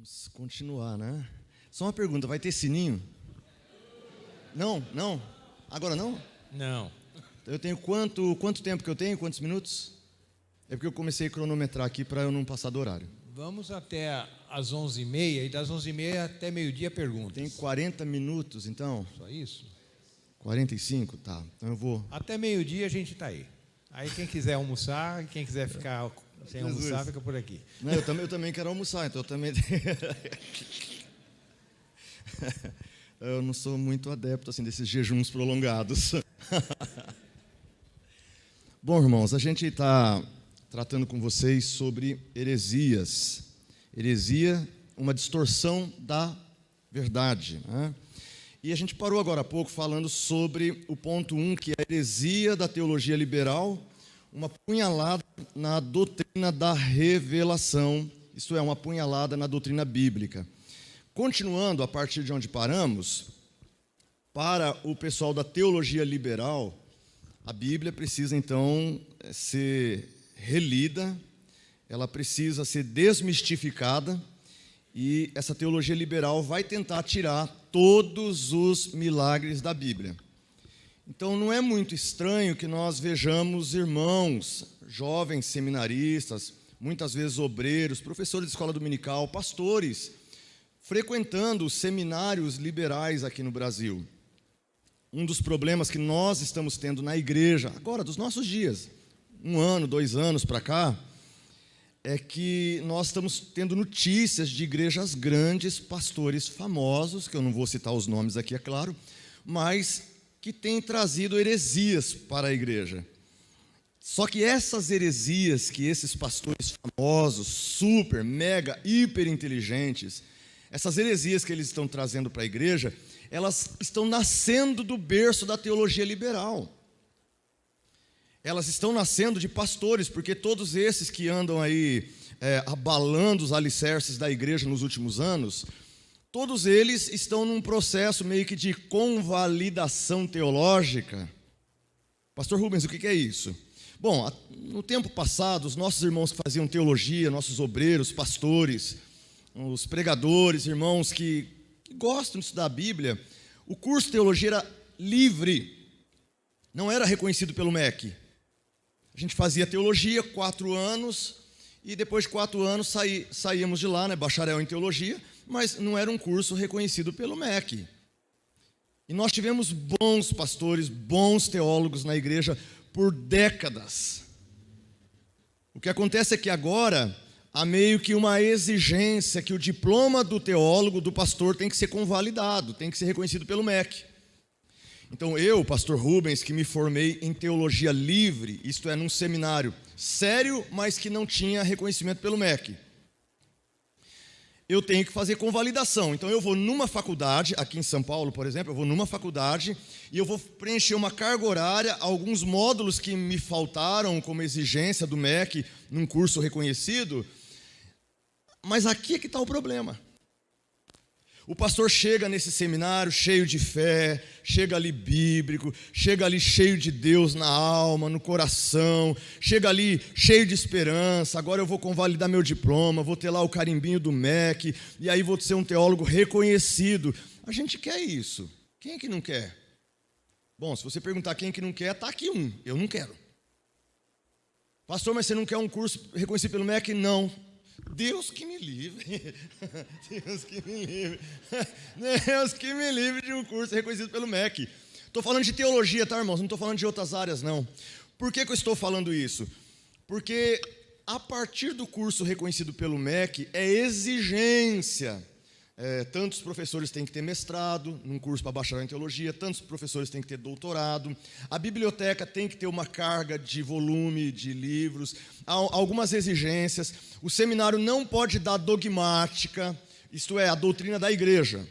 Vamos continuar, né? Só uma pergunta, vai ter sininho? Não? Não? Agora não? Não. Eu tenho quanto tempo que eu tenho? Quantos minutos? É porque eu comecei a cronometrar aqui para eu não passar do horário. Vamos até às 11h30 e das 11h30 até meio-dia perguntas. Tem 40 minutos, então? Só isso? 45? Tá. Então eu vou... Até meio-dia a gente está aí. Aí quem quiser almoçar, quem quiser ficar sem almoçar, fica por aqui. Não, eu também quero almoçar, então eu também... Eu não sou muito adepto assim, desses jejuns prolongados. Bom, irmãos, a gente está tratando com vocês sobre heresias. Heresia, uma distorção da verdade, né? E a gente parou agora há pouco falando sobre o ponto 1, que é a heresia da teologia liberal, uma punhalada na doutrina da revelação, isto é, uma punhalada na doutrina bíblica. Continuando a partir de onde paramos, para o pessoal da teologia liberal, a Bíblia precisa então ser relida, ela precisa ser desmistificada, e essa teologia liberal vai tentar tirar todos os milagres da Bíblia. Então não é muito estranho que nós vejamos irmãos, jovens seminaristas, muitas vezes obreiros, professores de escola dominical, pastores, frequentando os seminários liberais aqui no Brasil. Um dos problemas que nós estamos tendo na igreja, agora, dos nossos dias, 1 ano, 2 anos para cá, é que nós estamos tendo notícias de igrejas grandes, pastores famosos, que eu não vou citar os nomes aqui, é claro, mas que têm trazido heresias para a igreja. Só que essas heresias que esses pastores famosos, super, mega, hiper inteligentes, essas heresias que eles estão trazendo para a igreja, elas estão nascendo do berço da teologia liberal. Elas estão nascendo de pastores, porque todos esses que andam aí abalando os alicerces da igreja nos últimos anos, todos eles estão num processo meio que de convalidação teológica. Pastor Rubens, o que é isso? Bom, no tempo passado, os nossos irmãos que faziam teologia, nossos obreiros, pastores, os pregadores, irmãos que gostam de estudar a Bíblia, o curso de teologia era livre, não era reconhecido pelo MEC. A gente fazia teologia 4 anos e depois de 4 anos saíamos de lá, né, bacharel em teologia, mas não era um curso reconhecido pelo MEC. E nós tivemos bons pastores, bons teólogos na igreja por décadas. O que acontece é que agora há meio que uma exigência que o diploma do teólogo, do pastor, tem que ser convalidado, tem que ser reconhecido pelo MEC. Então eu, pastor Rubens, que me formei em teologia livre, isto é, num seminário sério, mas que não tinha reconhecimento pelo MEC, eu tenho que fazer convalidação. Então eu vou numa faculdade, aqui em São Paulo, por exemplo, eu vou numa faculdade e eu vou preencher uma carga horária, alguns módulos que me faltaram como exigência do MEC num curso reconhecido. Mas aqui é que está o problema. O pastor chega nesse seminário cheio de fé, chega ali bíblico, chega ali cheio de Deus na alma, no coração, chega ali cheio de esperança, agora eu vou convalidar meu diploma, vou ter lá o carimbinho do MEC, e aí vou ser um teólogo reconhecido. A gente quer isso. Quem é que não quer? Bom, se você perguntar quem é que não quer, está aqui um. Eu não quero. Pastor, mas você não quer um curso reconhecido pelo MEC? Não. Deus que me livre. Deus que me livre. Deus que me livre de um curso reconhecido pelo MEC. Estou falando de teologia, tá, irmãos? Não estou falando de outras áreas, não. Por que eu estou falando isso? Porque a partir do curso reconhecido pelo MEC é exigência. Tantos professores têm que ter mestrado num curso para bacharel em teologia, tantos professores têm que ter doutorado, a biblioteca tem que ter uma carga de volume de livros, há algumas exigências, o seminário não pode dar dogmática, isto é, a doutrina da igreja.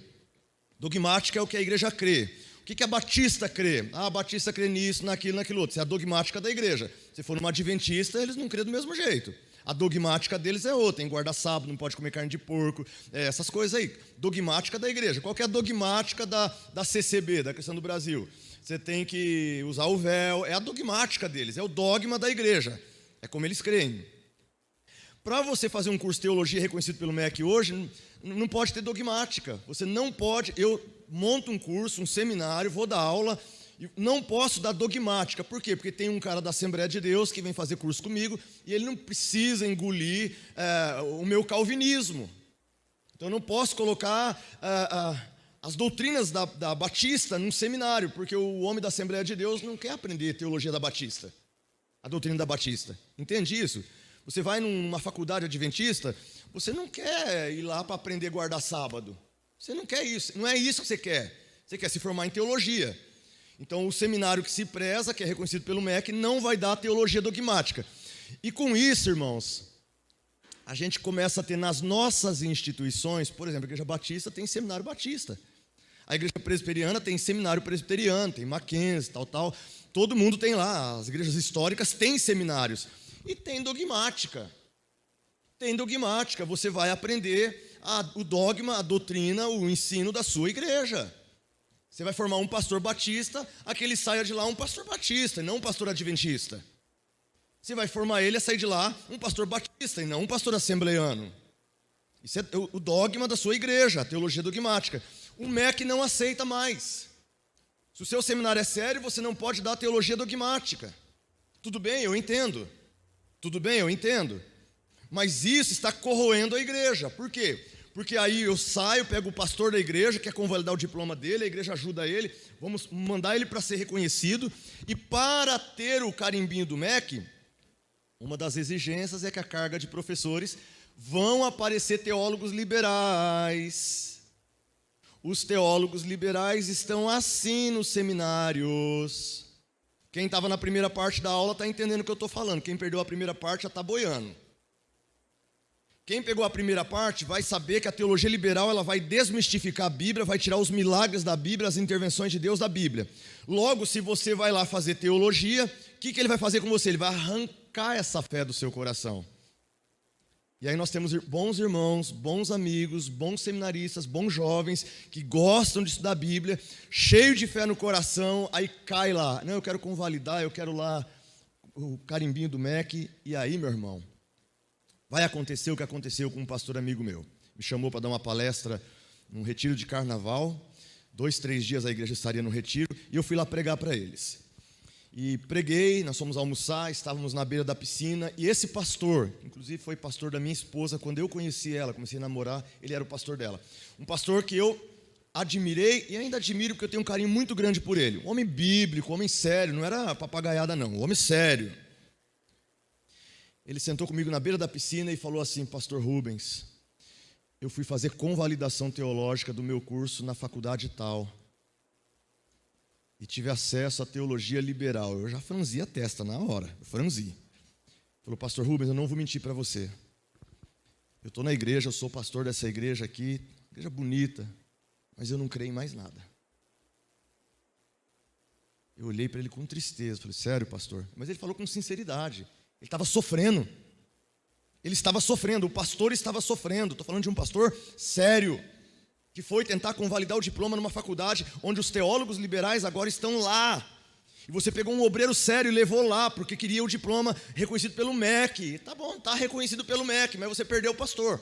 Dogmática é o que a igreja crê. O que a Batista crê? A Batista crê nisso, naquilo outro. Isso é a dogmática da igreja. Se for uma adventista, eles não crêem do mesmo jeito. A dogmática deles é outra, tem que guardar sábado, não pode comer carne de porco, essas coisas aí. Dogmática da igreja. Qual que é a dogmática da CCB, da Cristã do Brasil? Você tem que usar o véu, é a dogmática deles, é o dogma da igreja. É como eles creem. Para você fazer um curso de teologia reconhecido pelo MEC hoje, não pode ter dogmática. Você não pode, eu monto um curso, um seminário, vou dar aula, e não posso dar dogmática. Por quê? Porque tem um cara da Assembleia de Deus que vem fazer curso comigo e ele não precisa engolir o meu calvinismo. Então eu não posso colocar as doutrinas da Batista num seminário, porque o homem da Assembleia de Deus não quer aprender teologia da Batista, a doutrina da Batista. Entende isso? Você vai numa faculdade adventista, você não quer ir lá para aprender a guardar sábado. Você não quer isso, não é isso que você quer. Você quer se formar em teologia. Então o seminário que se preza, que é reconhecido pelo MEC, não vai dar teologia dogmática. E com isso, irmãos, a gente começa a ter nas nossas instituições, por exemplo, a Igreja Batista tem seminário batista. A Igreja Presbiteriana tem seminário presbiteriano, tem Mackenzie, tal. Todo mundo tem lá, as igrejas históricas têm seminários. E tem dogmática. Tem dogmática, você vai aprender o dogma, a doutrina, o ensino da sua igreja. Você vai formar um pastor batista, aquele saia de lá um pastor batista, e não um pastor adventista. Você vai formar ele a sair de lá um pastor batista, e não um pastor assembleiano. Isso é o dogma da sua igreja, a teologia dogmática. O MEC não aceita mais. Se o seu seminário é sério, você não pode dar teologia dogmática. Tudo bem, eu entendo. Tudo bem, eu entendo. Mas isso está corroendo a igreja. Por quê? Porque aí eu saio, pego o pastor da igreja, quer convalidar o diploma dele, a igreja ajuda ele, vamos mandar ele para ser reconhecido. E para ter o carimbinho do MEC, uma das exigências é que a carga de professores vão aparecer teólogos liberais. Os teólogos liberais estão assim nos seminários. Quem estava na primeira parte da aula está entendendo o que eu estou falando. Quem perdeu a primeira parte já está boiando. Quem pegou a primeira parte vai saber que a teologia liberal ela vai desmistificar a Bíblia, vai tirar os milagres da Bíblia, as intervenções de Deus da Bíblia. Logo, se você vai lá fazer teologia, o que ele vai fazer com você? Ele vai arrancar essa fé do seu coração. E aí nós temos bons irmãos, bons amigos, bons seminaristas, bons jovens, que gostam de estudar a Bíblia, cheio de fé no coração, aí cai lá. Não, eu quero convalidar, eu quero lá o carimbinho do MEC. E aí, meu irmão, vai acontecer o que aconteceu com um pastor amigo meu. Me chamou para dar uma palestra num retiro de carnaval. 2, 3 dias a igreja estaria no retiro, e eu fui lá pregar para eles. E preguei, nós fomos almoçar, estávamos na beira da piscina, e esse pastor, inclusive foi pastor da minha esposa, quando eu conheci ela, comecei a namorar, ele era o pastor dela. Um pastor que eu admirei, e ainda admiro porque eu tenho um carinho muito grande por ele. Um homem bíblico, um homem sério, não era papagaiada não, um homem sério. Ele sentou comigo na beira da piscina e falou assim: pastor Rubens, eu fui fazer convalidação teológica do meu curso na faculdade tal. E tive acesso à teologia liberal. Eu já franzi a testa na hora, franzi. Falou: pastor Rubens, eu não vou mentir para você. Eu estou na igreja, eu sou pastor dessa igreja aqui, igreja bonita, mas eu não creio em mais nada. Eu olhei para ele com tristeza, falei: sério, pastor? Mas ele falou com sinceridade. Ele estava sofrendo. Ele estava sofrendo, o pastor estava sofrendo. Estou falando de um pastor sério, que foi tentar convalidar o diploma numa faculdade onde os teólogos liberais agora estão lá. E você pegou um obreiro sério e levou lá, porque queria o diploma reconhecido pelo MEC. Tá bom, está reconhecido pelo MEC, mas você perdeu o pastor.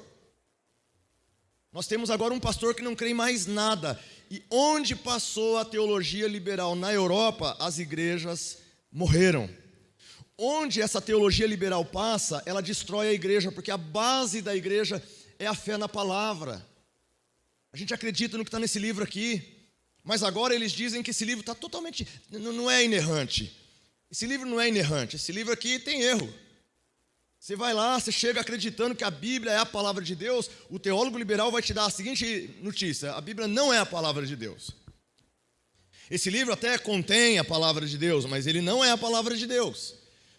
Nós temos agora um pastor que não crê em mais nada. E onde passou a teologia liberal na Europa, as igrejas morreram. Onde essa teologia liberal passa, ela destrói a igreja, porque a base da igreja é a fé na palavra. A gente acredita no que está nesse livro aqui, mas agora eles dizem que esse livro está totalmente, não é inerrante. Esse livro não é inerrante, esse livro aqui tem erro. Você vai lá, você chega acreditando que a Bíblia é a palavra de Deus, o teólogo liberal vai te dar a seguinte notícia: a Bíblia não é a palavra de Deus. Esse livro até contém a palavra de Deus, mas ele não é a palavra de Deus.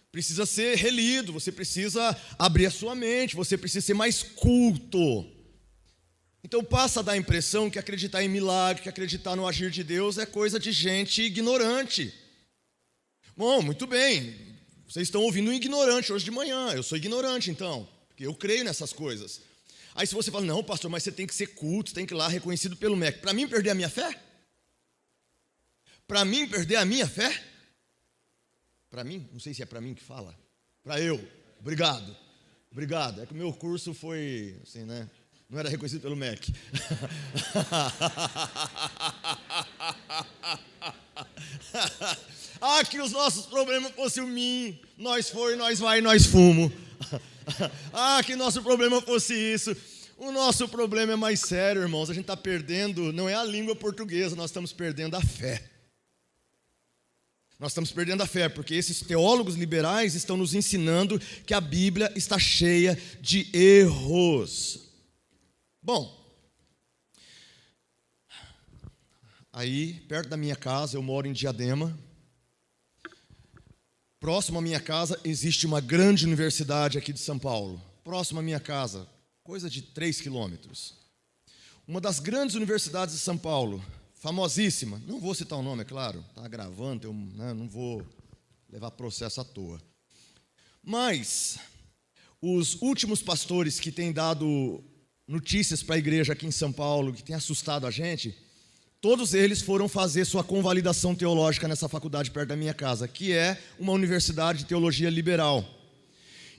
Precisa ser relido, você precisa abrir a sua mente, você precisa ser mais culto. Então passa a dar a impressão que acreditar em milagre, que acreditar no agir de Deus é coisa de gente ignorante. Bom, muito bem, vocês estão ouvindo um ignorante hoje de manhã. Eu sou ignorante então, porque eu creio nessas coisas. Aí se você fala: não, pastor, mas você tem que ser culto, tem que ir lá reconhecido pelo MEC. Para mim perder a minha fé? Para mim perder a minha fé? Para mim? Não sei se é para mim que fala. Para eu. Obrigado. É que o meu curso foi assim, né? Não era reconhecido pelo MEC. Que os nossos problemas fossem o mim, nós foi, nós vai, nós fumo. Que nosso problema fosse isso. O nosso problema é mais sério, irmãos. A gente está perdendo, não é a língua portuguesa, nós estamos perdendo a fé. Nós estamos perdendo a fé, porque esses teólogos liberais estão nos ensinando que a Bíblia está cheia de erros. Bom, aí, perto da minha casa, eu moro em Diadema. Próximo à minha casa existe uma grande universidade aqui de São Paulo. Próximo à minha casa, coisa de 3 quilômetros. Uma das grandes universidades de São Paulo, famosíssima. Não vou citar o nome, é claro. Está gravando, não vou levar processo à toa. Mas os últimos pastores que têm dado notícias para a igreja aqui em São Paulo, que têm assustado a gente, todos eles foram fazer sua convalidação teológica nessa faculdade perto da minha casa, que é uma universidade de teologia liberal.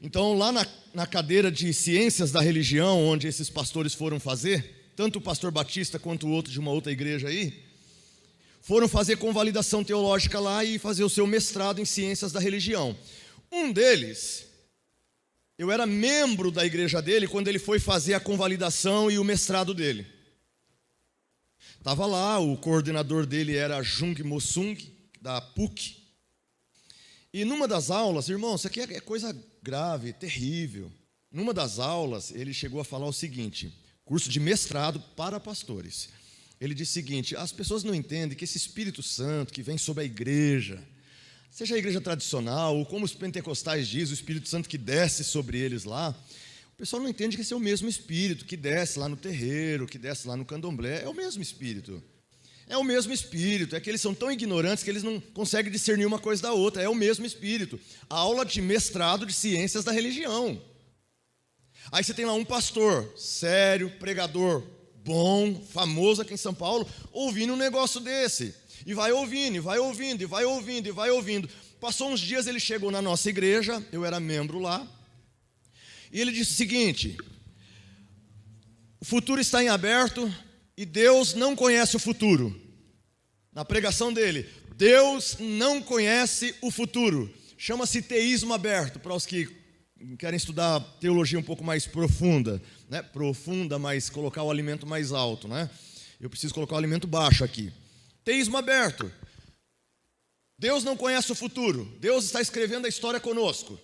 Então, lá na cadeira de ciências da religião, onde esses pastores foram fazer, tanto o pastor Batista quanto o outro de uma outra igreja aí, foram fazer convalidação teológica lá e fazer o seu mestrado em ciências da religião. Um deles, eu era membro da igreja dele quando ele foi fazer a convalidação e o mestrado dele. Estava lá, o coordenador dele era Jung Mosung, da PUC. E numa das aulas, irmãos, isso aqui é coisa grave, terrível. Numa das aulas, ele chegou a falar o seguinte, curso de mestrado para pastores. Ele disse o seguinte, as pessoas não entendem que esse Espírito Santo que vem sobre a igreja, seja a igreja tradicional, ou como os pentecostais dizem, o Espírito Santo que desce sobre eles lá, o pessoal não entende que esse é o mesmo Espírito que desce lá no terreiro, que desce lá no candomblé, é o mesmo Espírito. É o mesmo Espírito, é que eles são tão ignorantes que eles não conseguem discernir uma coisa da outra, é o mesmo Espírito. A aula de mestrado de ciências da religião. Aí você tem lá um pastor, sério, pregador, bom, famoso aqui em São Paulo, ouvindo um negócio desse. E vai ouvindo, e vai ouvindo, e vai ouvindo, e vai ouvindo. Passou uns dias, ele chegou na nossa igreja, eu era membro lá, e ele disse o seguinte, o futuro está em aberto e Deus não conhece o futuro. Na pregação dele, Deus não conhece o futuro. Chama-se teísmo aberto, para os que querem estudar teologia um pouco mais profunda, né? Profunda, mas colocar o alimento mais alto, né? Eu preciso colocar o alimento baixo aqui. Teísmo aberto. Deus não conhece o futuro. Deus está escrevendo a história conosco.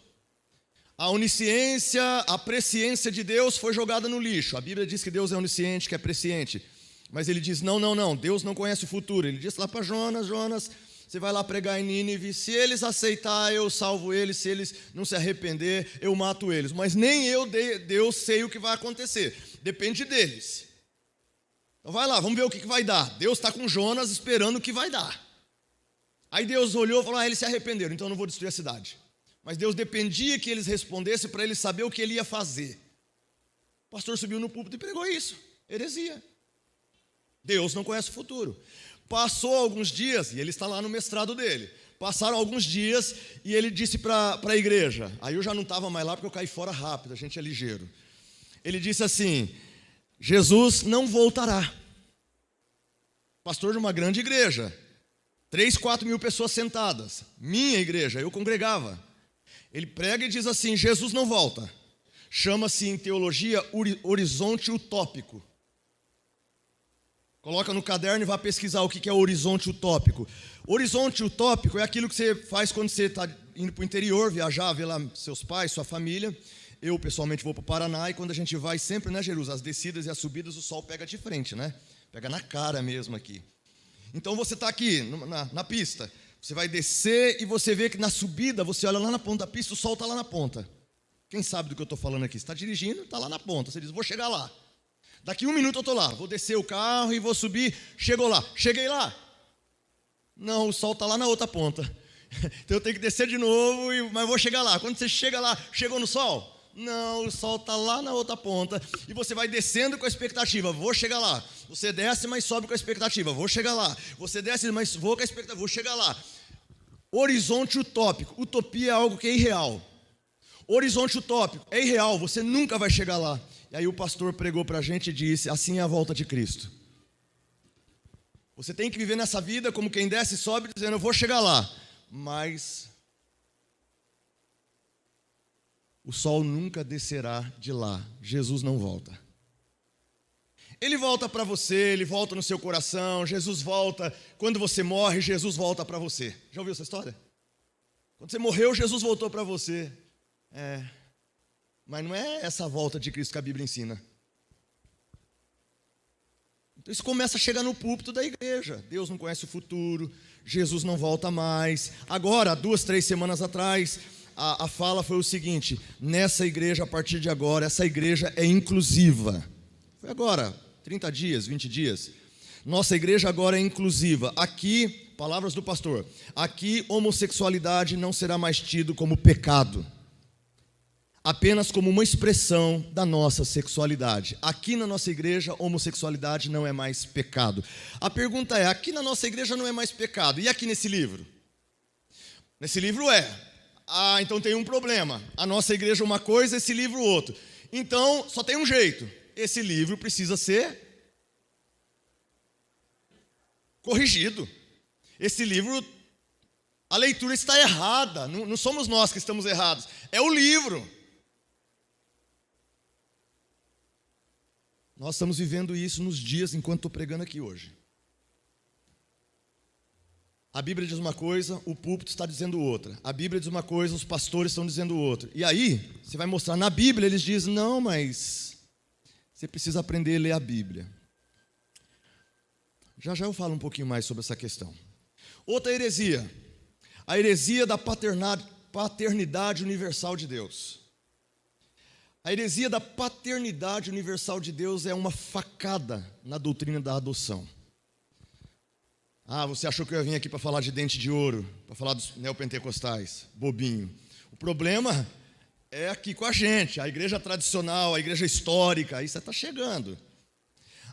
A onisciência, a presciência de Deus foi jogada no lixo. A Bíblia diz que Deus é onisciente, que é presciente. Mas ele diz, não, Deus não conhece o futuro. Ele diz lá para Jonas, você vai lá pregar em Nínive, se eles aceitarem, eu salvo eles, se eles não se arrepender, eu mato eles. Mas nem eu, Deus, sei o que vai acontecer. Depende deles. Então vai lá, vamos ver o que vai dar. Deus está com Jonas esperando o que vai dar. Aí Deus olhou e falou, eles se arrependeram, então eu não vou destruir a cidade. Mas Deus dependia que eles respondessem para ele saber o que ele ia fazer. O pastor subiu no púlpito e pregou isso. Heresia. Deus não conhece o futuro. Passou alguns dias, e ele está lá no mestrado dele. Passaram alguns dias e ele disse para a igreja. Aí eu já não estava mais lá porque eu caí fora rápido, a gente é ligeiro. Ele disse assim, Jesus não voltará. Pastor de uma grande igreja. 3, 4 mil pessoas sentadas. Minha igreja, eu congregava. Ele prega e diz assim, Jesus não volta. Chama-se em teologia horizonte utópico. Coloca no caderno e vai pesquisar o que é horizonte utópico. Horizonte utópico é aquilo que você faz quando você está indo para o interior, viajar, ver lá seus pais, sua família. Eu, pessoalmente, vou para o Paraná e quando a gente vai sempre, né, Jerusalém, as descidas e as subidas, o sol pega de frente, né? Pega na cara mesmo aqui. Então você está aqui na pista, você vai descer e você vê que na subida, você olha lá na ponta da pista, o sol está lá na ponta. Quem sabe do que eu estou falando aqui? Você está dirigindo, está lá na ponta, você diz, vou chegar lá. Daqui 1 minuto eu estou lá, vou descer o carro e vou subir, chegou lá, cheguei lá. Não, o sol está lá na outra ponta. Então eu tenho que descer de novo, mas vou chegar lá. Quando você chega lá, chegou no sol? Não, o sol está lá na outra ponta. E você vai descendo com a expectativa, vou chegar lá. Você desce, mas sobe com a expectativa, vou chegar lá. Você desce, mas vou com a expectativa, vou chegar lá. Horizonte utópico. Utopia é algo que é irreal. Horizonte utópico é irreal, você nunca vai chegar lá. E aí o pastor pregou para a gente e disse: assim é a volta de Cristo. Você tem que viver nessa vida como quem desce e sobe, dizendo: eu vou chegar lá. Mas o sol nunca descerá de lá. Jesus não volta. Ele volta para você, ele volta no seu coração. Jesus volta quando você morre, Jesus volta para você. Já ouviu essa história? Quando você morreu, Jesus voltou para você. Mas não é essa volta de Cristo que a Bíblia ensina. Então isso começa a chegar no púlpito da igreja. Deus não conhece o futuro, Jesus não volta mais. Agora, 2, 3 semanas atrás, a fala foi o seguinte: nessa igreja, a partir de agora, essa igreja é inclusiva. Foi agora, 30 dias, 20 dias. Nossa igreja agora é inclusiva. Aqui, palavras do pastor, aqui homossexualidade não será mais tido como pecado, apenas como uma expressão da nossa sexualidade. Aqui na nossa igreja, homossexualidade não é mais pecado. A pergunta é: aqui na nossa igreja não é mais pecado, e aqui nesse livro? Nesse livro então tem um problema. A nossa igreja é uma coisa, esse livro outro. Então, só tem um jeito: esse livro precisa ser corrigido. Esse livro, a leitura está errada. Não somos nós que estamos errados, é o livro. Nós estamos vivendo isso nos dias enquanto estou pregando aqui hoje. A Bíblia diz uma coisa, o púlpito está dizendo outra. A Bíblia diz uma coisa, os pastores estão dizendo outra. E aí, você vai mostrar na Bíblia, eles dizem: não, mas você precisa aprender a ler a Bíblia. Já já eu falo um pouquinho mais sobre essa questão. Outra heresia, a heresia da paternidade universal de Deus. A heresia da paternidade universal de Deus é uma facada na doutrina da adoção. Você achou que eu ia vir aqui para falar de dente de ouro, para falar dos neopentecostais? Bobinho. O problema é aqui com a gente, a igreja tradicional, a igreja histórica, aí você está chegando.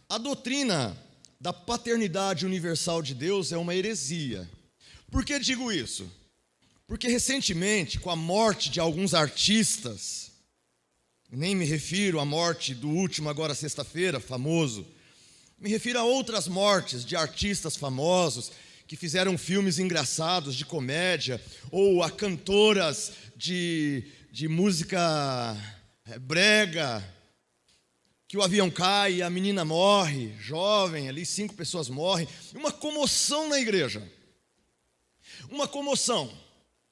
A doutrina da paternidade universal de Deus é uma heresia. Por que digo isso? Porque recentemente, com a morte de alguns artistas, nem me refiro à morte do último, agora sexta-feira, famoso, me refiro a outras mortes de artistas famosos que fizeram filmes engraçados de comédia, ou a cantoras de música brega, que o avião cai e a menina morre, jovem, ali 5 pessoas morrem, uma comoção na igreja. Uma comoção,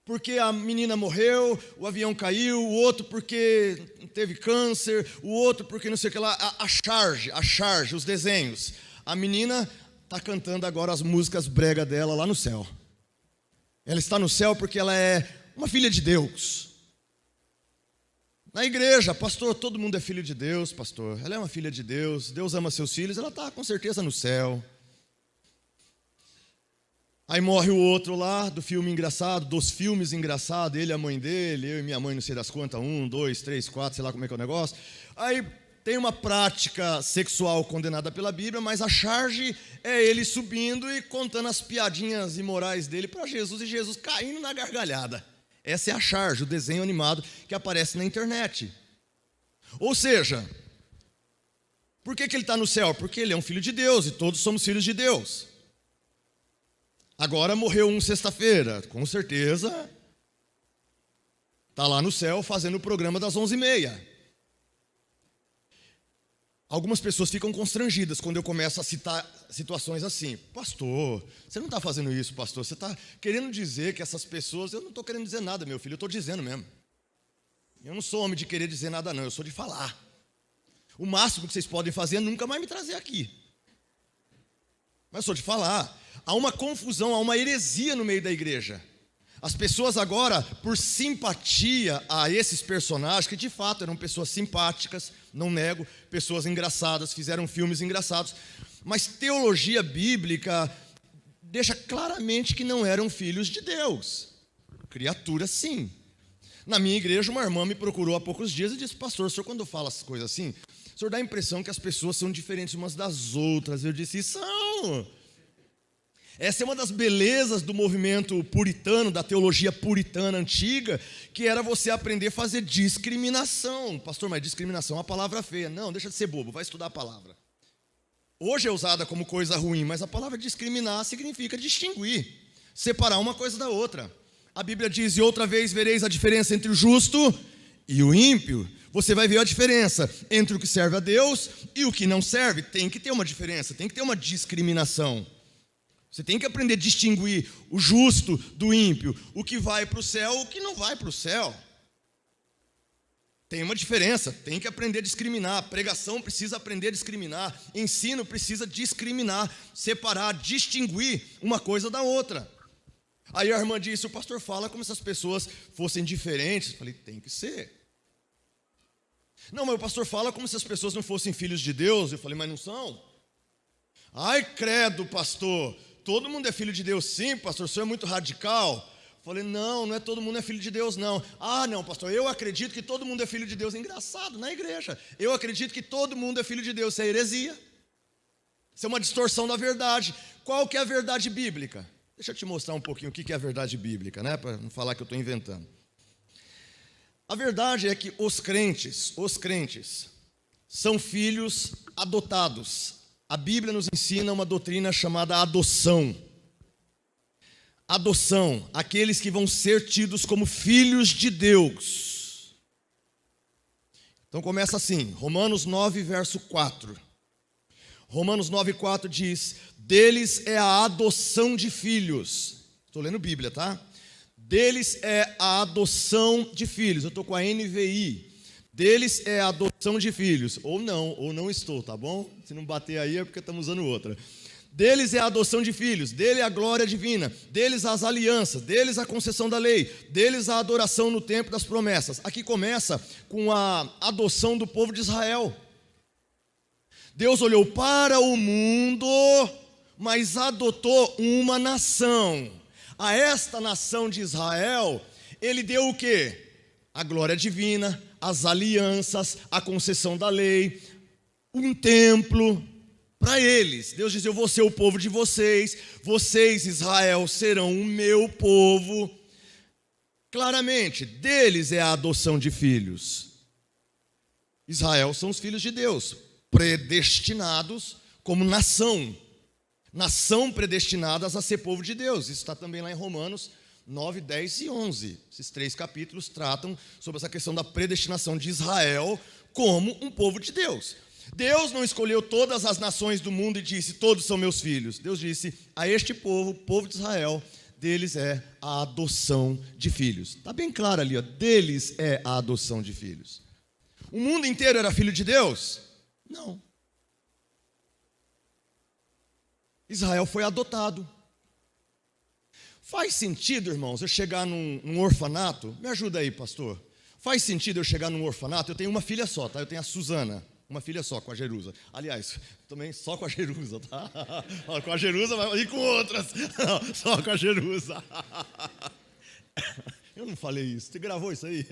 porque a menina morreu, o avião caiu, o outro porque teve câncer, o outro porque não sei o que lá, a charge, os desenhos. A menina está cantando agora as músicas brega dela lá no céu. Ela está no céu porque ela é uma filha de Deus. Na igreja, pastor, todo mundo é filho de Deus, pastor. Ela é uma filha de Deus, Deus ama seus filhos, ela está com certeza no céu. Aí morre o outro lá, do filme engraçado, dos filmes engraçados, ele e a mãe dele, eu e minha mãe não sei das quantas, 1, 2, 3, 4, sei lá como é que é o negócio. Aí tem uma prática sexual condenada pela Bíblia, mas a charge é ele subindo e contando as piadinhas imorais dele para Jesus, e Jesus caindo na gargalhada. Essa é a charge, o desenho animado que aparece na internet. Ou seja, por que ele está no céu? Porque ele é um filho de Deus, e todos somos filhos de Deus. Agora morreu um sexta-feira, com certeza está lá no céu fazendo o programa das 11h30. Algumas pessoas ficam constrangidas quando eu começo a citar situações assim. Pastor, você não está fazendo isso, pastor. Você está querendo dizer que essas pessoas... Eu não estou querendo dizer nada, meu filho, eu estou dizendo mesmo. Eu não sou homem de querer dizer nada não, eu sou de falar. O máximo que vocês podem fazer é nunca mais me trazer aqui. Mas eu sou de falar. Há uma confusão, há uma heresia no meio da igreja. As pessoas agora, por simpatia a esses personagens, que de fato eram pessoas simpáticas, não nego, pessoas engraçadas, fizeram filmes engraçados, mas teologia bíblica deixa claramente que não eram filhos de Deus. Criaturas sim. Na minha igreja, uma irmã me procurou há poucos dias e disse: pastor, o senhor quando fala as coisas assim, o senhor dá a impressão que as pessoas são diferentes umas das outras. Eu disse: são. Essa é uma das belezas do movimento puritano, da teologia puritana antiga, que era você aprender a fazer discriminação. Pastor, mas discriminação é uma palavra feia. Não, deixa de ser bobo, vai estudar a palavra. Hoje é usada como coisa ruim, mas a palavra discriminar significa distinguir, separar uma coisa da outra. A Bíblia diz, e outra vez vereis a diferença entre o justo e o ímpio. Você vai ver a diferença entre o que serve a Deus e o que não serve. Tem que ter uma diferença, tem que ter uma discriminação. Você tem que aprender a distinguir o justo do ímpio, o que vai para o céu e o que não vai para o céu. Tem uma diferença, tem que aprender a discriminar. A pregação precisa aprender a discriminar. Ensino precisa discriminar, separar, distinguir uma coisa da outra. Aí a irmã disse, o pastor fala como se as pessoas fossem diferentes. Eu falei, tem que ser. Não, mas o pastor fala como se as pessoas não fossem filhos de Deus. Eu falei, mas não são? Ai, credo, pastor. Todo mundo é filho de Deus, sim, pastor, o senhor é muito radical. Eu falei, não é todo mundo é filho de Deus, não. Ah, não, pastor, eu acredito que todo mundo é filho de Deus. Engraçado, na igreja. Eu acredito que todo mundo é filho de Deus. Isso é heresia. Isso é uma distorção da verdade. Qual que é a verdade bíblica? Deixa eu te mostrar um pouquinho o que é a verdade bíblica, né? Para não falar que eu estou inventando. A verdade é que os crentes são filhos adotados. A Bíblia nos ensina uma doutrina chamada adoção. Adoção, aqueles que vão ser tidos como filhos de Deus. Então começa assim, Romanos 9, verso 4. Romanos 9, 4 diz, deles é a adoção de filhos. Estou lendo Bíblia, tá? Deles é a adoção de filhos. Eu estou com a NVI. Deles é a adoção de filhos. Ou não estou, tá bom? Se não bater aí é porque estamos usando outra. Deles é a adoção de filhos, dele é a glória divina, deles as alianças, deles a concessão da lei, deles a adoração no tempo das promessas. Aqui começa com a adoção do povo de Israel. Deus olhou para o mundo, mas adotou uma nação. A esta nação de Israel, ele deu o quê? A glória divina, as alianças, a concessão da lei, um templo para eles. Deus diz, eu vou ser o povo de vocês, vocês, Israel, serão o meu povo. Claramente, deles é a adoção de filhos. Israel são os filhos de Deus, predestinados como nação. Nação predestinadas a ser povo de Deus. Isso está também lá em Romanos 9, 10 e 11. Esses 3 capítulos tratam sobre essa questão da predestinação de Israel como um povo de Deus. Deus não escolheu todas as nações do mundo e disse, todos são meus filhos. Deus disse, a este povo, povo de Israel, deles é a adoção de filhos. Está bem claro ali, ó, deles é a adoção de filhos. O mundo inteiro era filho de Deus? Não. Israel foi adotado. Faz sentido, irmãos, eu chegar num orfanato? Me ajuda aí, pastor. Faz sentido eu chegar num orfanato? Eu tenho uma filha só, tá? Eu tenho a Suzana, uma filha só, com a Jerusa. Aliás, também só com a Jerusa, tá? Com a Jerusa e com outras. Não, só com a Jerusa. Eu não falei isso. Você gravou isso aí?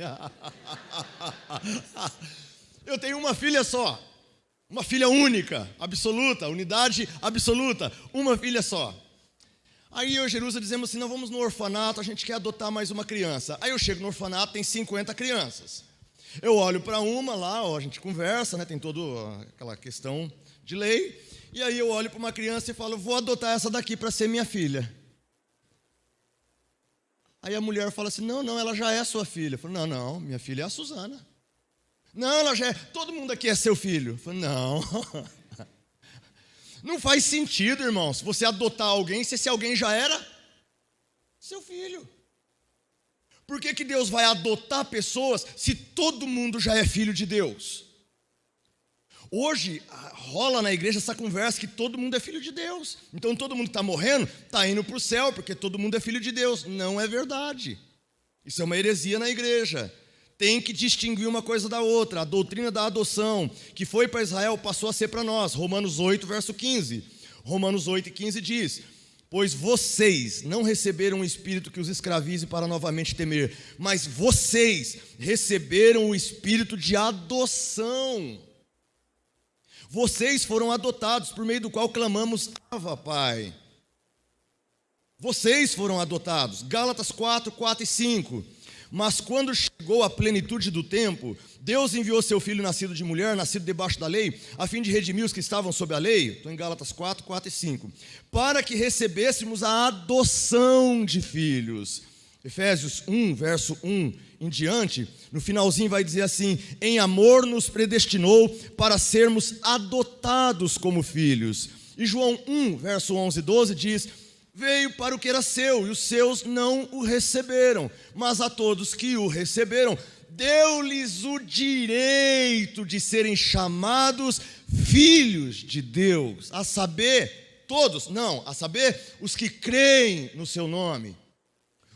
Eu tenho uma filha só. Uma filha única, absoluta, unidade absoluta. Uma filha só. Aí eu e Jerusa dizemos assim, não, vamos no orfanato, a gente quer adotar mais uma criança. Aí eu chego no orfanato, tem 50 crianças. Eu olho para uma lá, ó, a gente conversa, né, tem toda aquela questão de lei. E aí eu olho para uma criança e falo, vou adotar essa daqui para ser minha filha. Aí a mulher fala assim, não, ela já é sua filha. Eu falo, não, minha filha é a Suzana. Não, ela já é, todo mundo aqui é seu filho. Eu falo, não. Não faz sentido, irmão, se você adotar alguém, se esse alguém já era seu filho. Por que Deus vai adotar pessoas se todo mundo já é filho de Deus? Hoje rola na igreja essa conversa que todo mundo é filho de Deus. Então todo mundo que está morrendo está indo para o céu porque todo mundo é filho de Deus. Não é verdade. Isso é uma heresia na igreja. Tem que distinguir uma coisa da outra. A doutrina da adoção, que foi para Israel, passou a ser para nós. Romanos 8, verso 15. Romanos 8, 15 diz, pois vocês não receberam o espírito que os escravize para novamente temer, mas vocês receberam o espírito de adoção. Vocês foram adotados, por meio do qual clamamos, Ava, Pai. Vocês foram adotados. Gálatas 4, 4 e 5. Mas quando chegou a plenitude do tempo, Deus enviou seu filho nascido de mulher, nascido debaixo da lei, a fim de redimir os que estavam sob a lei. Estou em Gálatas 4, 4 e 5. Para que recebêssemos a adoção de filhos. Efésios 1, verso 1 em diante, no finalzinho vai dizer assim: em amor nos predestinou para sermos adotados como filhos. E João 1, verso 11 e 12 diz: veio para o que era seu, e os seus não o receberam, mas a todos que o receberam, deu-lhes o direito de serem chamados filhos de Deus, a saber, todos, não, a saber, os que creem no seu nome.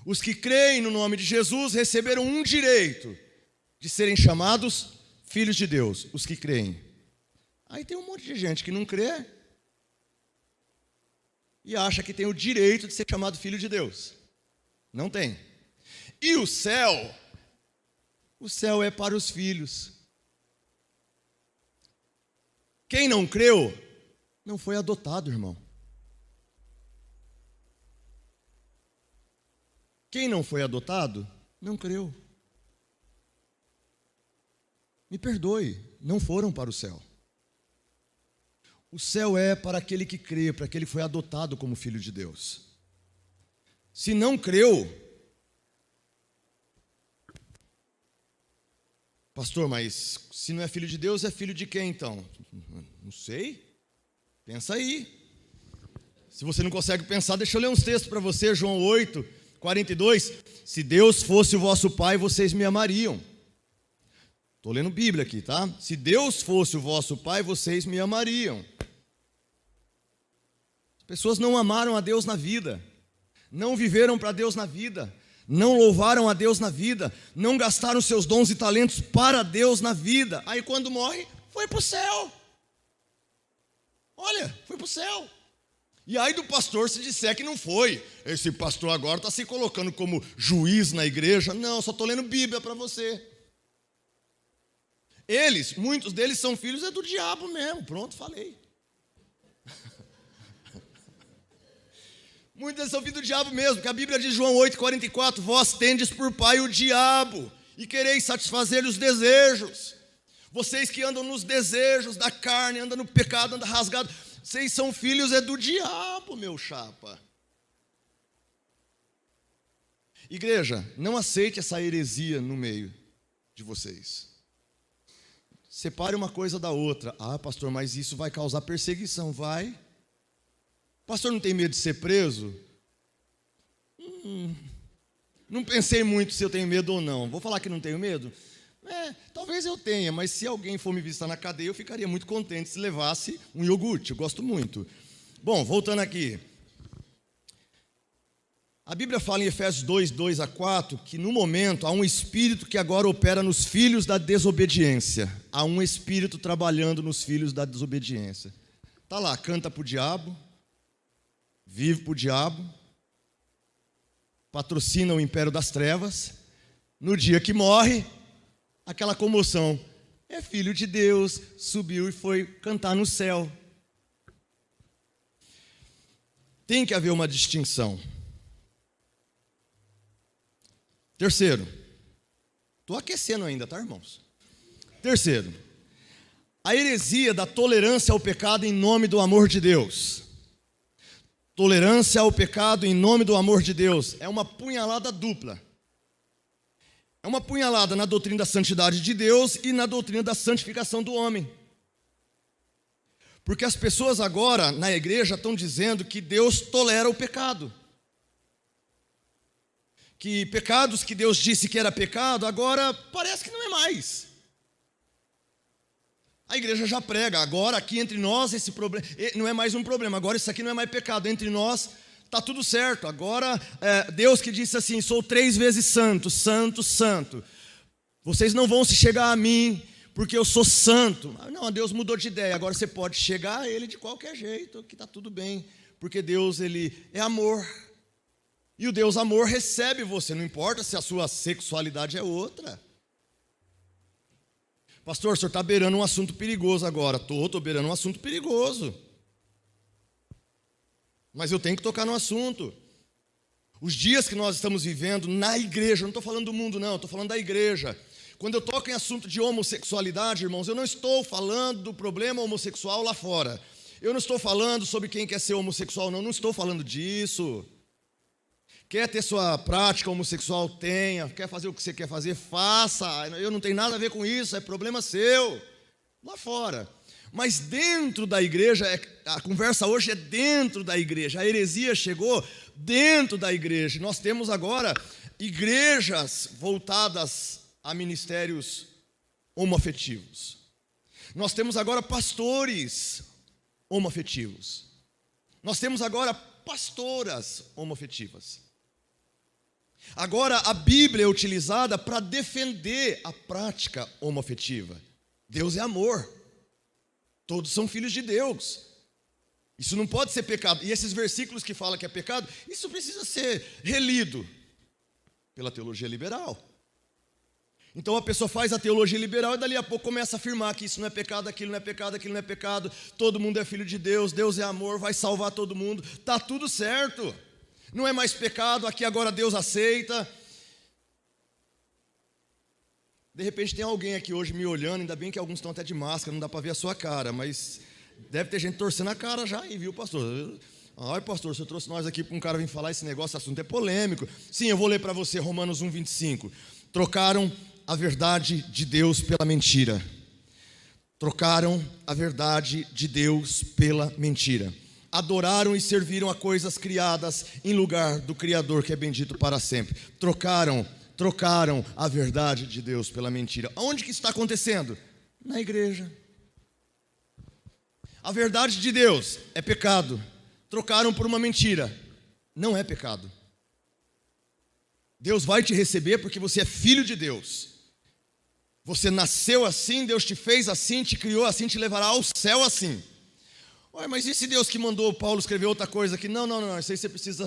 Os que creem no nome de Jesus receberam um direito de serem chamados filhos de Deus, os que creem. Aí tem um monte de gente que não crê e acha que tem o direito de ser chamado filho de Deus. Não tem. E o céu é para os filhos. Quem não creu, não foi adotado, irmão. Quem não foi adotado, não creu. Me perdoe, não foram para o céu. O céu é para aquele que crê, para aquele que foi adotado como filho de Deus. Se não creu, pastor, mas se não é filho de Deus, é filho de quem então? Não sei, pensa aí. Se você não consegue pensar, deixa eu ler uns textos para você, João 8, 42, se Deus fosse o vosso pai, vocês me amariam. Estou lendo Bíblia aqui, tá? Se Deus fosse o vosso pai, vocês me amariam. As pessoas não amaram a Deus na vida, não viveram para Deus na vida, não louvaram a Deus na vida, não gastaram seus dons e talentos para Deus na vida. Aí quando morre, foi para o céu. Olha, foi para o céu. E aí do pastor se disser que não foi. Esse pastor agora está se colocando como juiz na igreja. Não, só estou lendo Bíblia para você. Muitos deles são filhos do diabo mesmo. Pronto, falei. Muitos deles são filhos do diabo mesmo, porque a Bíblia diz, João 8,44, vós tendes por pai o diabo, e quereis satisfazer os desejos. Vocês que andam nos desejos da carne, andam no pecado, andam rasgados, vocês são filhos do diabo, meu chapa. Igreja, não aceite essa heresia no meio de vocês. Separe uma coisa da outra. Ah, pastor, mas isso vai causar perseguição. Vai. Pastor, não tem medo de ser preso? Não pensei muito se eu tenho medo ou não. Vou falar que não tenho medo? Talvez eu tenha, mas se alguém for me visitar na cadeia, eu ficaria muito contente se levasse um iogurte. Eu gosto muito. Bom, voltando aqui. A Bíblia fala em Efésios 2, 2 a 4, que no momento há um espírito que agora opera nos filhos da desobediência. Há um espírito trabalhando nos filhos da desobediência. Está lá, canta para o diabo, vive para o diabo, patrocina o império das trevas. No dia que morre, aquela comoção. É filho de Deus, subiu e foi cantar no céu. Tem que haver uma distinção. Terceiro, estou aquecendo ainda, tá, irmãos? Terceiro, a heresia da tolerância ao pecado em nome do amor de Deus. Tolerância ao pecado em nome do amor de Deus é uma punhalada dupla. É uma punhalada na doutrina da santidade de Deus e na doutrina da santificação do homem. Porque as pessoas agora na igreja estão dizendo que Deus tolera o pecado. Que pecados que Deus disse que era pecado, agora parece que não é mais. A igreja já prega, agora aqui entre nós esse problema não é mais um problema, agora isso aqui não é mais pecado, entre nós está tudo certo. Agora Deus que disse assim, sou 3 vezes santo, santo, santo. Vocês não vão se chegar a mim porque eu sou santo. Não, Deus mudou de ideia, agora você pode chegar a Ele de qualquer jeito, que está tudo bem, porque Deus Ele é amor. E o Deus amor recebe você, não importa se a sua sexualidade é outra. Pastor, o senhor está beirando um assunto perigoso agora. Estou beirando um assunto perigoso. Mas eu tenho que tocar no assunto. Os dias que nós estamos vivendo na igreja, não estou falando do mundo não, estou falando da igreja. Quando eu toco em assunto de homossexualidade, irmãos, eu não estou falando do problema homossexual lá fora. Eu não estou falando sobre quem quer ser homossexual, não estou falando disso. Quer ter sua prática homossexual, tenha. Quer fazer o que você quer fazer, faça. Eu não tenho nada a ver com isso, é problema seu. Lá fora. Mas dentro da igreja, a conversa hoje é dentro da igreja. A heresia chegou dentro da igreja. Nós temos agora igrejas voltadas a ministérios homoafetivos. Nós temos agora pastores homoafetivos. Nós temos agora pastoras homoafetivas. Agora a Bíblia é utilizada para defender a prática homoafetiva. Deus é amor. Todos são filhos de Deus. Isso não pode ser pecado. E esses versículos que falam que é pecado, isso precisa ser relido pela teologia liberal. Então a pessoa faz a teologia liberal e dali a pouco começa a afirmar que isso não é pecado, aquilo não é pecado, aquilo não é pecado, todo mundo é filho de Deus, Deus é amor, vai salvar todo mundo, está tudo certo. Não é mais pecado, aqui agora Deus aceita. De repente tem alguém aqui hoje me olhando, ainda bem que alguns estão até de máscara, não dá para ver a sua cara, mas deve ter gente torcendo a cara já aí, viu, pastor? Ai, pastor, você trouxe nós aqui para um cara vir falar esse negócio, esse assunto é polêmico. Sim, eu vou ler para você Romanos 1:25. Trocaram a verdade de Deus pela mentira. Trocaram a verdade de Deus pela mentira. Adoraram e serviram a coisas criadas em lugar do Criador, que é bendito para sempre. Trocaram a verdade de Deus pela mentira. Onde que está acontecendo? Na igreja. A verdade de Deus é pecado. Trocaram por uma mentira. Não é pecado. Deus vai te receber porque você é filho de Deus. Você nasceu assim, Deus te fez assim, te criou assim, te levará ao céu assim. Ué, mas e se Deus que mandou Paulo escrever outra coisa aqui? Não, isso aí você precisa...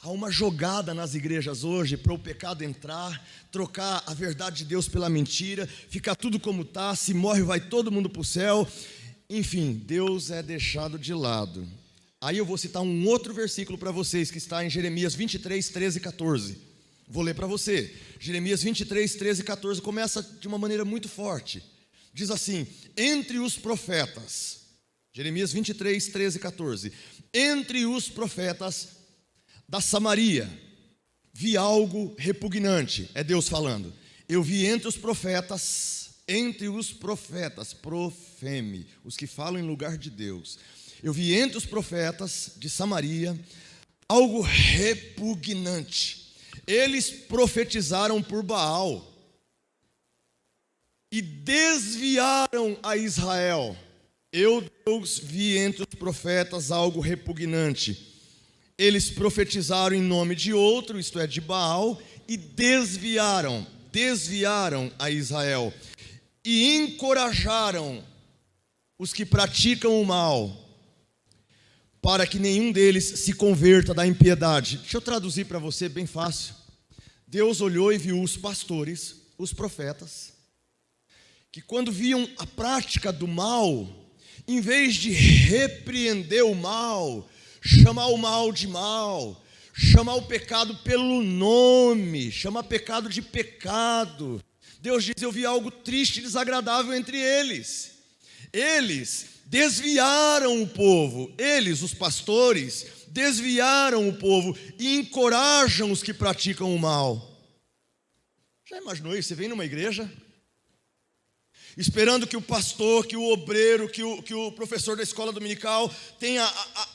Há uma jogada nas igrejas hoje para o pecado entrar, trocar a verdade de Deus pela mentira, ficar tudo como está, se morre vai todo mundo para o céu. Enfim, Deus é deixado de lado. Aí eu vou citar um outro versículo para vocês, que está em Jeremias 23, 13 e 14. Vou ler para você. Jeremias 23, 13 e 14 começa de uma maneira muito forte. Diz assim: entre os profetas, Jeremias 23, 13 e 14. Entre os profetas da Samaria, vi algo repugnante. É Deus falando. Eu vi entre os profetas, profeme, os que falam em lugar de Deus. Eu vi entre os profetas de Samaria algo repugnante. Eles profetizaram por Baal e desviaram a Israel. Eu, Deus, vi entre os profetas algo repugnante. Eles profetizaram em nome de outro, isto é, de Baal, e desviaram a Israel. E encorajaram os que praticam o mal, para que nenhum deles se converta da impiedade. Deixa eu traduzir para você bem fácil. Deus olhou e viu os pastores, os profetas, que quando viam a prática do mal, em vez de repreender o mal, chamar o mal de mal, chamar o pecado pelo nome, chamar pecado de pecado, Deus diz: eu vi algo triste e desagradável entre eles. Eles desviaram o povo, eles, os pastores, desviaram o povo e encorajam os que praticam o mal. Já imaginou isso? Você vem numa igreja esperando que o pastor, que o obreiro, que o professor da escola dominical tenha a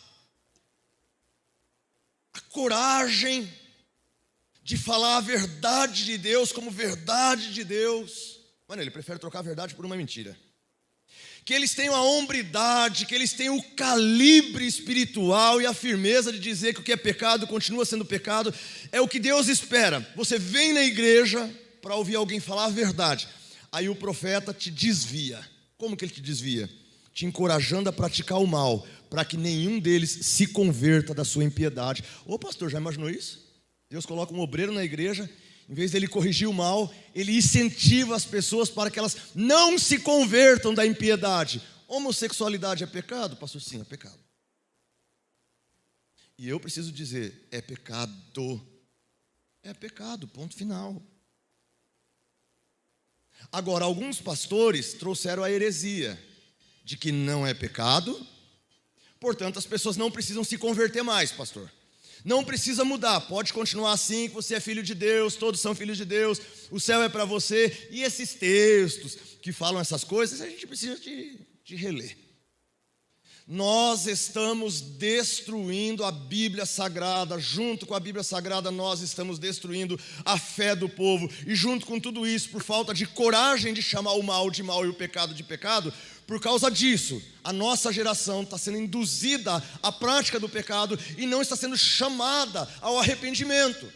coragem de falar a verdade de Deus como verdade de Deus. Mano, ele prefere trocar a verdade por uma mentira. Que eles tenham a hombridade, que eles tenham o calibre espiritual e a firmeza de dizer que o que é pecado continua sendo pecado. É o que Deus espera. Você vem na igreja para ouvir alguém falar a verdade, aí o profeta te desvia. Como que ele te desvia? Te encorajando a praticar o mal, para que nenhum deles se converta da sua impiedade. Ô pastor, já imaginou isso? Deus coloca um obreiro na igreja, em vez dele corrigir o mal, ele incentiva as pessoas para que elas não se convertam da impiedade. Homossexualidade é pecado? Pastor, sim, é pecado. E eu preciso dizer, é pecado. É pecado, ponto final. Agora, alguns pastores trouxeram a heresia de que não é pecado, portanto, as pessoas não precisam se converter mais, pastor. Não precisa mudar, pode continuar assim, que você é filho de Deus, todos são filhos de Deus, o céu é para você. E esses textos que falam essas coisas, a gente precisa de reler. Nós estamos destruindo a Bíblia Sagrada, junto com a Bíblia Sagrada nós estamos destruindo a fé do povo, e junto com tudo isso, por falta de coragem de chamar o mal de mal e o pecado de pecado, por causa disso, a nossa geração está sendo induzida à prática do pecado e não está sendo chamada ao arrependimento.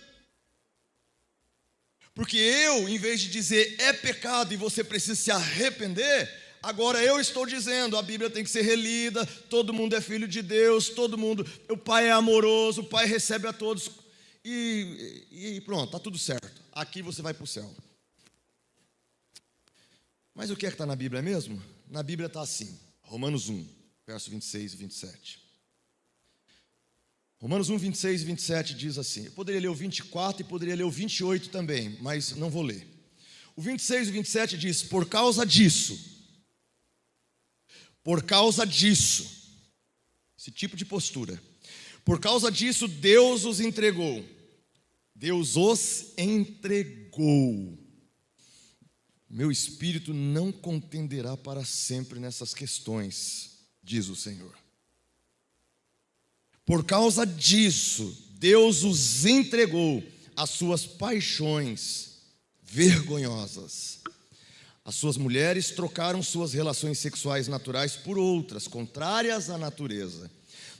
Porque eu, em vez de dizer é pecado e você precisa se arrepender, agora eu estou dizendo, a Bíblia tem que ser relida, todo mundo é filho de Deus, todo mundo, o Pai é amoroso, o Pai recebe a todos, e pronto, está tudo certo, aqui você vai para o céu. Mas o que é que está na Bíblia mesmo? Na Bíblia está assim, Romanos 1, verso 26 e 27. Romanos 1, 26 e 27 diz assim, eu poderia ler o 24 e poderia ler o 28 também, mas não vou ler. O 26 e 27 diz, por causa disso, esse tipo de postura, por causa disso Deus os entregou. Meu espírito não contenderá para sempre nessas questões, diz o Senhor. Por causa disso, Deus os entregou às suas paixões vergonhosas. As suas mulheres trocaram suas relações sexuais naturais por outras, contrárias à natureza.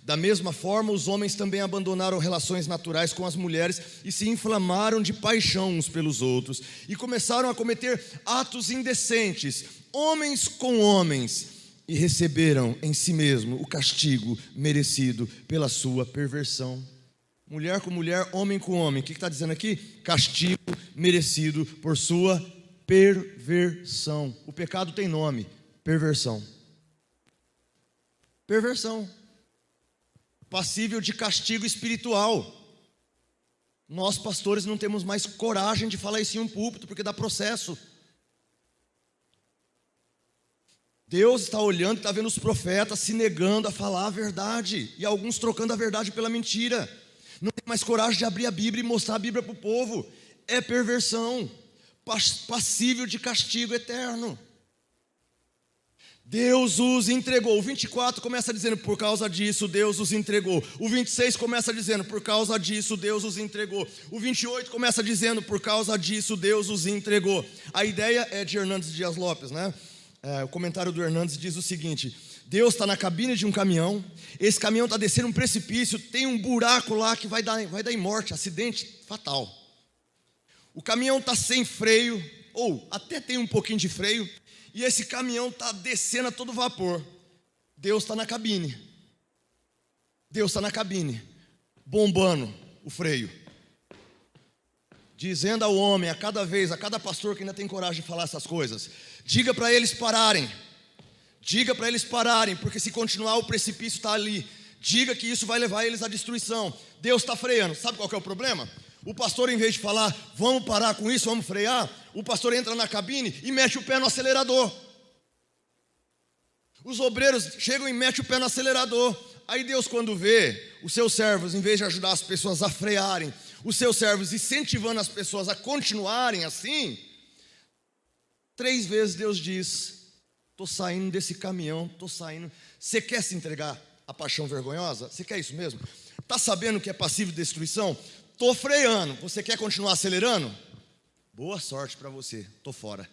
Da mesma forma, os homens também abandonaram relações naturais com as mulheres e se inflamaram de paixão uns pelos outros e começaram a cometer atos indecentes, homens com homens, e receberam em si mesmo o castigo merecido pela sua perversão. Mulher com mulher, homem com homem. O que está dizendo aqui? Castigo merecido por sua perversão. O pecado tem nome, perversão. Perversão. Passível de castigo espiritual. Nós pastores não temos mais coragem de falar isso em um púlpito, porque dá processo. Deus está olhando, está vendo os profetas se negando a falar a verdade, e alguns trocando a verdade pela mentira. Não tem mais coragem de abrir a Bíblia e mostrar a Bíblia para o povo. É perversão, passível de castigo eterno. Deus os entregou. O 24 começa dizendo, por causa disso Deus os entregou. O 26 começa dizendo, por causa disso Deus os entregou. O 28 começa dizendo, por causa disso Deus os entregou. A ideia é de Hernandes Dias Lopes, né? O comentário do Hernandes diz o seguinte: Deus está na cabine de um caminhão, esse caminhão está descendo um precipício, tem um buraco lá que vai dar em morte, acidente fatal. O caminhão está sem freio, ou até tem um pouquinho de freio, e esse caminhão está descendo a todo vapor. Deus está na cabine. Deus está na cabine, bombando o freio, dizendo ao homem, a cada pastor que ainda tem coragem de falar essas coisas, diga para eles pararem. Diga para eles pararem, porque se continuar o precipício está ali. Diga que isso vai levar eles à destruição. Deus está freando. Sabe qual que é o problema? O pastor, em vez de falar, vamos parar com isso, vamos frear, o pastor entra na cabine e mete o pé no acelerador. Os obreiros chegam e metem o pé no acelerador. Aí Deus, quando vê os seus servos, em vez de ajudar as pessoas a frearem, os seus servos incentivando as pessoas a continuarem assim, 3 vezes Deus diz, estou saindo desse caminhão, estou saindo. Você quer se entregar à paixão vergonhosa? Você quer isso mesmo? Está sabendo que é passível de destruição? Estou freando, você quer continuar acelerando? Boa sorte para você, estou fora.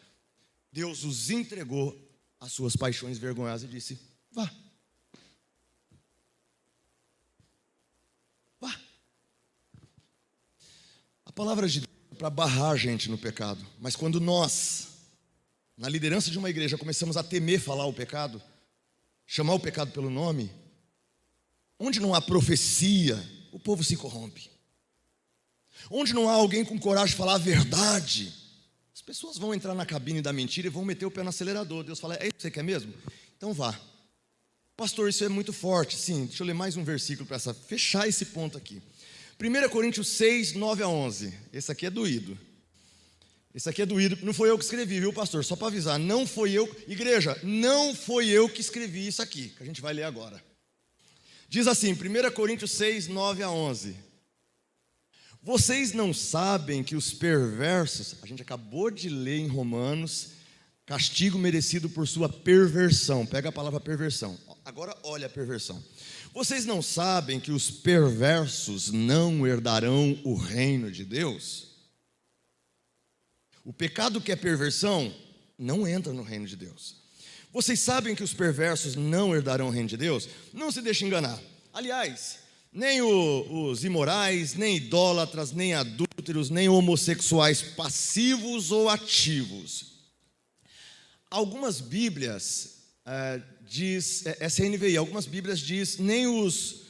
Deus os entregou às suas paixões vergonhosas e disse, vá. Vá. A palavra de Deus é para barrar a gente no pecado, mas quando nós, na liderança de uma igreja, começamos a temer falar o pecado, chamar o pecado pelo nome, onde não há profecia, o povo se corrompe. Onde não há alguém com coragem de falar a verdade, as pessoas vão entrar na cabine da mentira e vão meter o pé no acelerador. Deus fala, é isso que você quer mesmo? Então vá. Pastor, isso é muito forte. Sim, deixa eu ler mais um versículo para fechar esse ponto aqui. 1 Coríntios 6, 9 a 11. Esse aqui é doído. Esse aqui é doído. Não foi eu que escrevi, viu, pastor? Só para avisar, não foi eu. Igreja, não foi eu que escrevi isso aqui, que a gente vai ler agora. Diz assim, 1 Coríntios 6, 9 a 11. Vocês não sabem que os perversos, a gente acabou de ler em Romanos, castigo merecido por sua perversão. Pega a palavra perversão. Agora olha a perversão. Vocês não sabem que os perversos não herdarão o reino de Deus? O pecado que é perversão não entra no reino de Deus. Vocês sabem que os perversos não herdarão o reino de Deus? Não se deixe enganar. Aliás, nem os imorais, nem idólatras, nem adúlteros, nem homossexuais passivos ou ativos. Algumas Bíblias essa é a NVI, algumas Bíblias diz nem os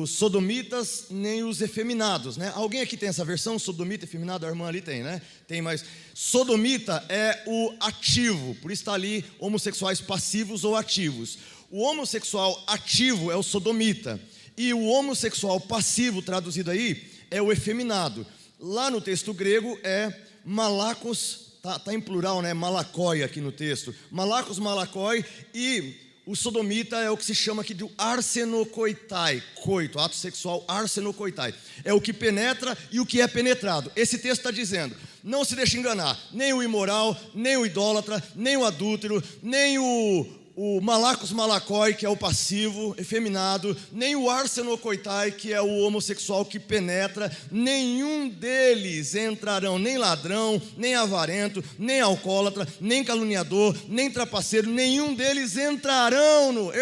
sodomitas, nem os efeminados, né? Alguém aqui tem essa versão, sodomita, efeminado? A irmã ali tem, né? Tem, mas sodomita é o ativo, por isso está ali homossexuais passivos ou ativos. O homossexual ativo é o sodomita, e o homossexual passivo, traduzido aí, é o efeminado. Lá no texto grego é malakos, tá em plural, né? Malakoi aqui no texto. Malakos, malakoi, e o sodomita é o que se chama aqui de arsenokoitai, coito, ato sexual arsenokoitai. É o que penetra e o que é penetrado. Esse texto está dizendo, não se deixe enganar, nem o imoral, nem o idólatra, nem o adúltero, nem o malakos malakoi, que é o passivo, efeminado, nem o arsenokoitai, que é o homossexual que penetra, nenhum deles entrarão, nem ladrão, nem avarento, nem alcoólatra, nem caluniador, nem trapaceiro, nenhum deles herdarão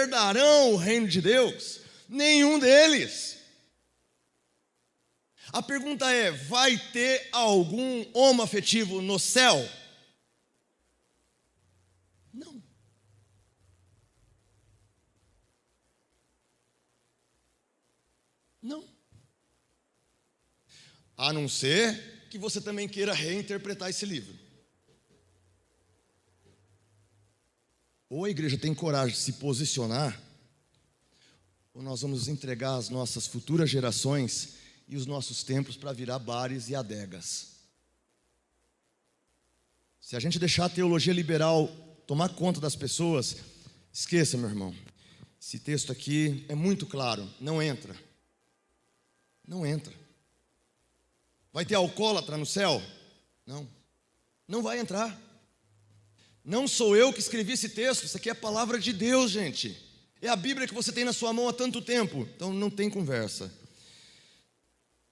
o reino de Deus, nenhum deles. A pergunta é, vai ter algum homoafetivo no céu? Não. Não. A não ser que você também queira reinterpretar esse livro. Ou a igreja tem coragem de se posicionar, ou nós vamos entregar as nossas futuras gerações e os nossos templos para virar bares e adegas. Se a gente deixar a teologia liberal tomar conta das pessoas, esqueça, meu irmão. Esse texto aqui é muito claro, não entra. Não entra. Vai ter alcoólatra no céu? Não. Não vai entrar. Não sou eu que escrevi esse texto, isso aqui é a palavra de Deus, gente. É a Bíblia que você tem na sua mão há tanto tempo. Então não tem conversa.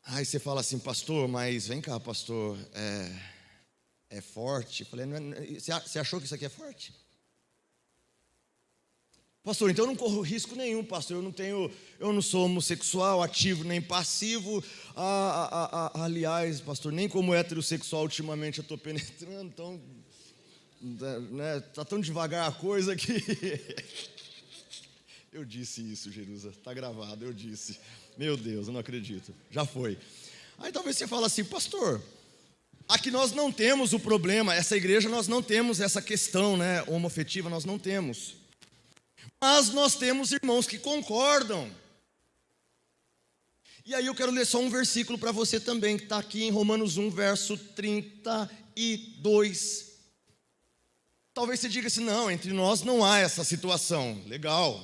Aí você fala assim, pastor, mas vem cá, pastor, é forte? Eu falei, você achou que isso aqui é forte? Pastor, então eu não corro risco nenhum, pastor, eu não sou homossexual, ativo nem passivo, aliás, pastor, nem como heterossexual ultimamente eu estou penetrando, então, né, tá tão devagar a coisa que, eu disse isso, Jerusa, está gravado, eu disse, meu Deus, eu não acredito, já foi. Aí talvez você fale assim, pastor, aqui nós não temos o problema, essa igreja nós não temos essa questão, né, homoafetiva, nós não temos. Mas nós temos irmãos que concordam. E aí eu quero ler só um versículo para você também, que está aqui em Romanos 1, verso 32. Talvez você diga assim, não, entre nós não há essa situação. Legal,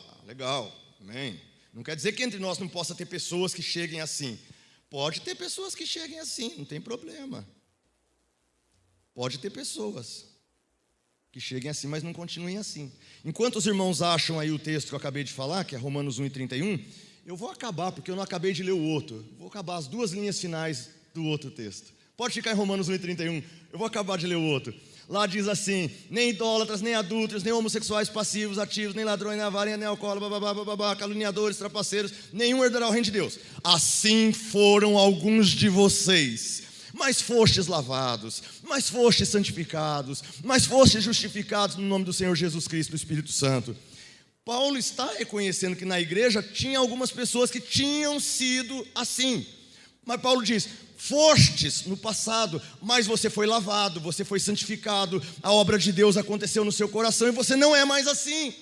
amém. Não quer dizer que entre nós não possa ter pessoas que cheguem assim. Pode ter pessoas que cheguem assim, não tem problema. Pode ter pessoas que cheguem assim, mas não continuem assim. Enquanto os irmãos acham aí o texto que eu acabei de falar, que é Romanos 1 e 31, eu vou acabar, porque eu não acabei de ler o outro. Vou acabar as duas linhas finais do outro texto. Pode ficar em Romanos 1 e 31, eu vou acabar de ler o outro. Lá diz assim, nem idólatras, nem adúlteros, nem homossexuais passivos, ativos, nem ladrões, nem avarentos, nem alcoólatras, caluniadores, trapaceiros, nenhum herdará o reino de Deus. Assim foram alguns de vocês. Mas fostes lavados, mas fostes santificados, mas fostes justificados no nome do Senhor Jesus Cristo, do Espírito Santo. Paulo está reconhecendo que na igreja tinha algumas pessoas que tinham sido assim. Mas Paulo diz, fostes no passado, mas você foi lavado, você foi santificado, a obra de Deus aconteceu no seu coração e você não é mais assim.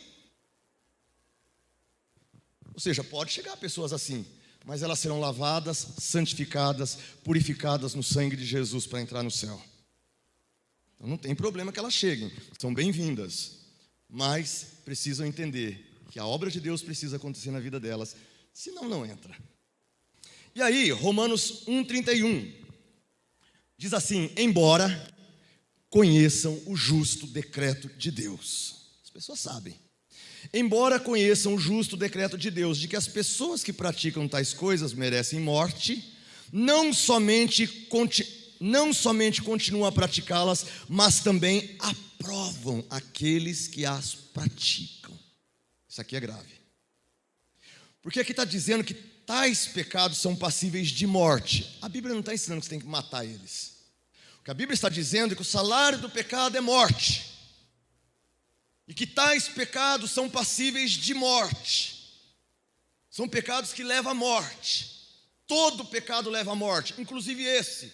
Ou seja, pode chegar pessoas assim, mas elas serão lavadas, santificadas, purificadas no sangue de Jesus para entrar no céu. Então não tem problema que elas cheguem, são bem-vindas, mas precisam entender que a obra de Deus precisa acontecer na vida delas, senão não entra. E aí, Romanos 1,31 diz assim: embora conheçam o justo decreto de Deus. As pessoas sabem. Embora conheçam o justo decreto de Deus, de que as pessoas que praticam tais coisas merecem morte, não somente continuam a praticá-las, mas também aprovam aqueles que as praticam. Isso aqui é grave. Porque aqui está dizendo que tais pecados são passíveis de morte. A Bíblia não está ensinando que você tem que matar eles. O que a Bíblia está dizendo é que o salário do pecado é morte. E que tais pecados são passíveis de morte. São pecados que levam à morte. Todo pecado leva à morte, inclusive esse.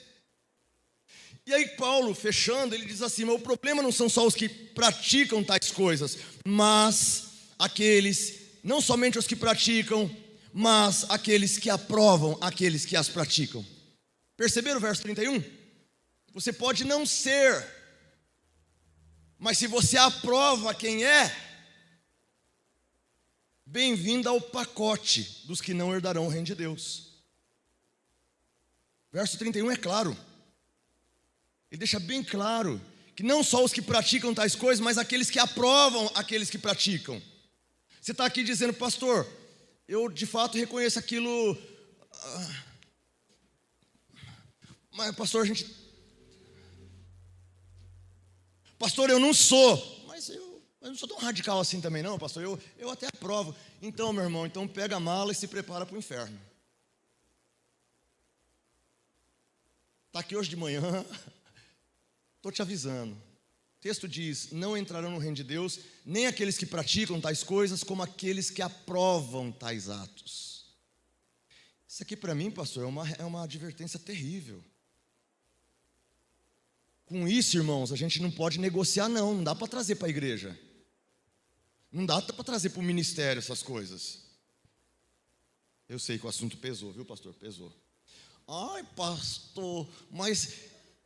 E aí Paulo, fechando, ele diz assim: mas o problema não são só os que praticam tais coisas, mas aqueles, não somente os que praticam, mas aqueles que aprovam aqueles que as praticam. Perceberam o verso 31? Você pode não ser, mas se você aprova quem é, bem-vindo ao pacote dos que não herdarão o reino de Deus. Verso 31 é claro. Ele deixa bem claro que não só os que praticam tais coisas, mas aqueles que aprovam aqueles que praticam. Você está aqui dizendo: pastor, eu de fato reconheço aquilo, mas pastor, pastor, eu não sou, mas eu não sou tão radical assim também não, pastor, eu até aprovo. Então, meu irmão, então pega a mala e se prepara para o inferno. Está aqui hoje de manhã, estou te avisando. O texto diz: não entrarão no reino de Deus nem aqueles que praticam tais coisas, como aqueles que aprovam tais atos. Isso aqui para mim, pastor, é uma advertência terrível. Com isso, irmãos, a gente não pode negociar não dá para trazer para a igreja. Não dá para trazer para o ministério essas coisas. Eu sei que o assunto pesou, viu, pastor? Pesou. Ai, pastor, mas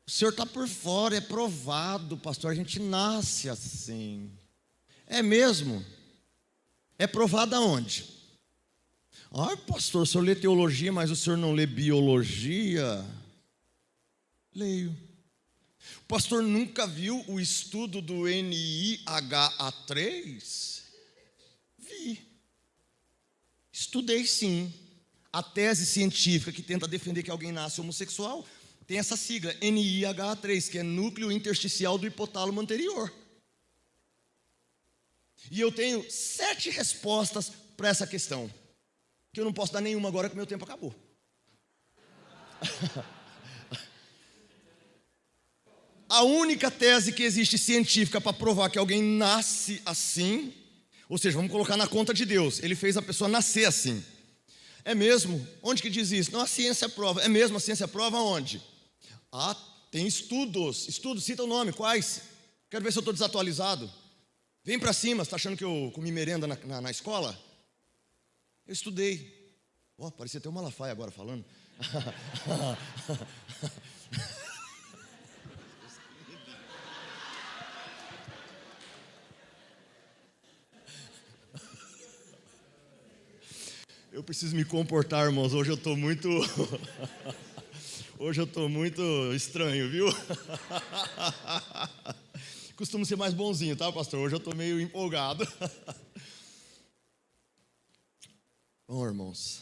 o senhor está por fora, é provado, pastor, a gente nasce assim. É mesmo? É provado aonde? Ai, pastor, o senhor lê teologia, mas o senhor não lê biologia? Leio. O pastor nunca viu o estudo do NIHA3? Vi. Estudei sim. A tese científica que tenta defender que alguém nasce homossexual tem essa sigla, NIHA3, que é núcleo intersticial do hipotálamo anterior. E eu tenho 7 respostas para essa questão, que eu não posso dar nenhuma agora que meu tempo acabou. A única tese que existe científica para provar que alguém nasce assim, ou seja, vamos colocar na conta de Deus, ele fez a pessoa nascer assim. É mesmo? Onde que diz isso? Não, a ciência prova. É mesmo? A ciência prova onde? Ah, tem estudos. Estudos, cita o nome. Quais? Quero ver se eu estou desatualizado. Vem para cima. Você está achando que eu comi merenda na escola? Eu estudei. Ó, parecia até uma Malafaia agora falando. Eu preciso me comportar, irmãos. Hoje eu estou muito estranho, viu? Costumo ser mais bonzinho, tá, pastor? Hoje eu estou meio empolgado. Bom, irmãos,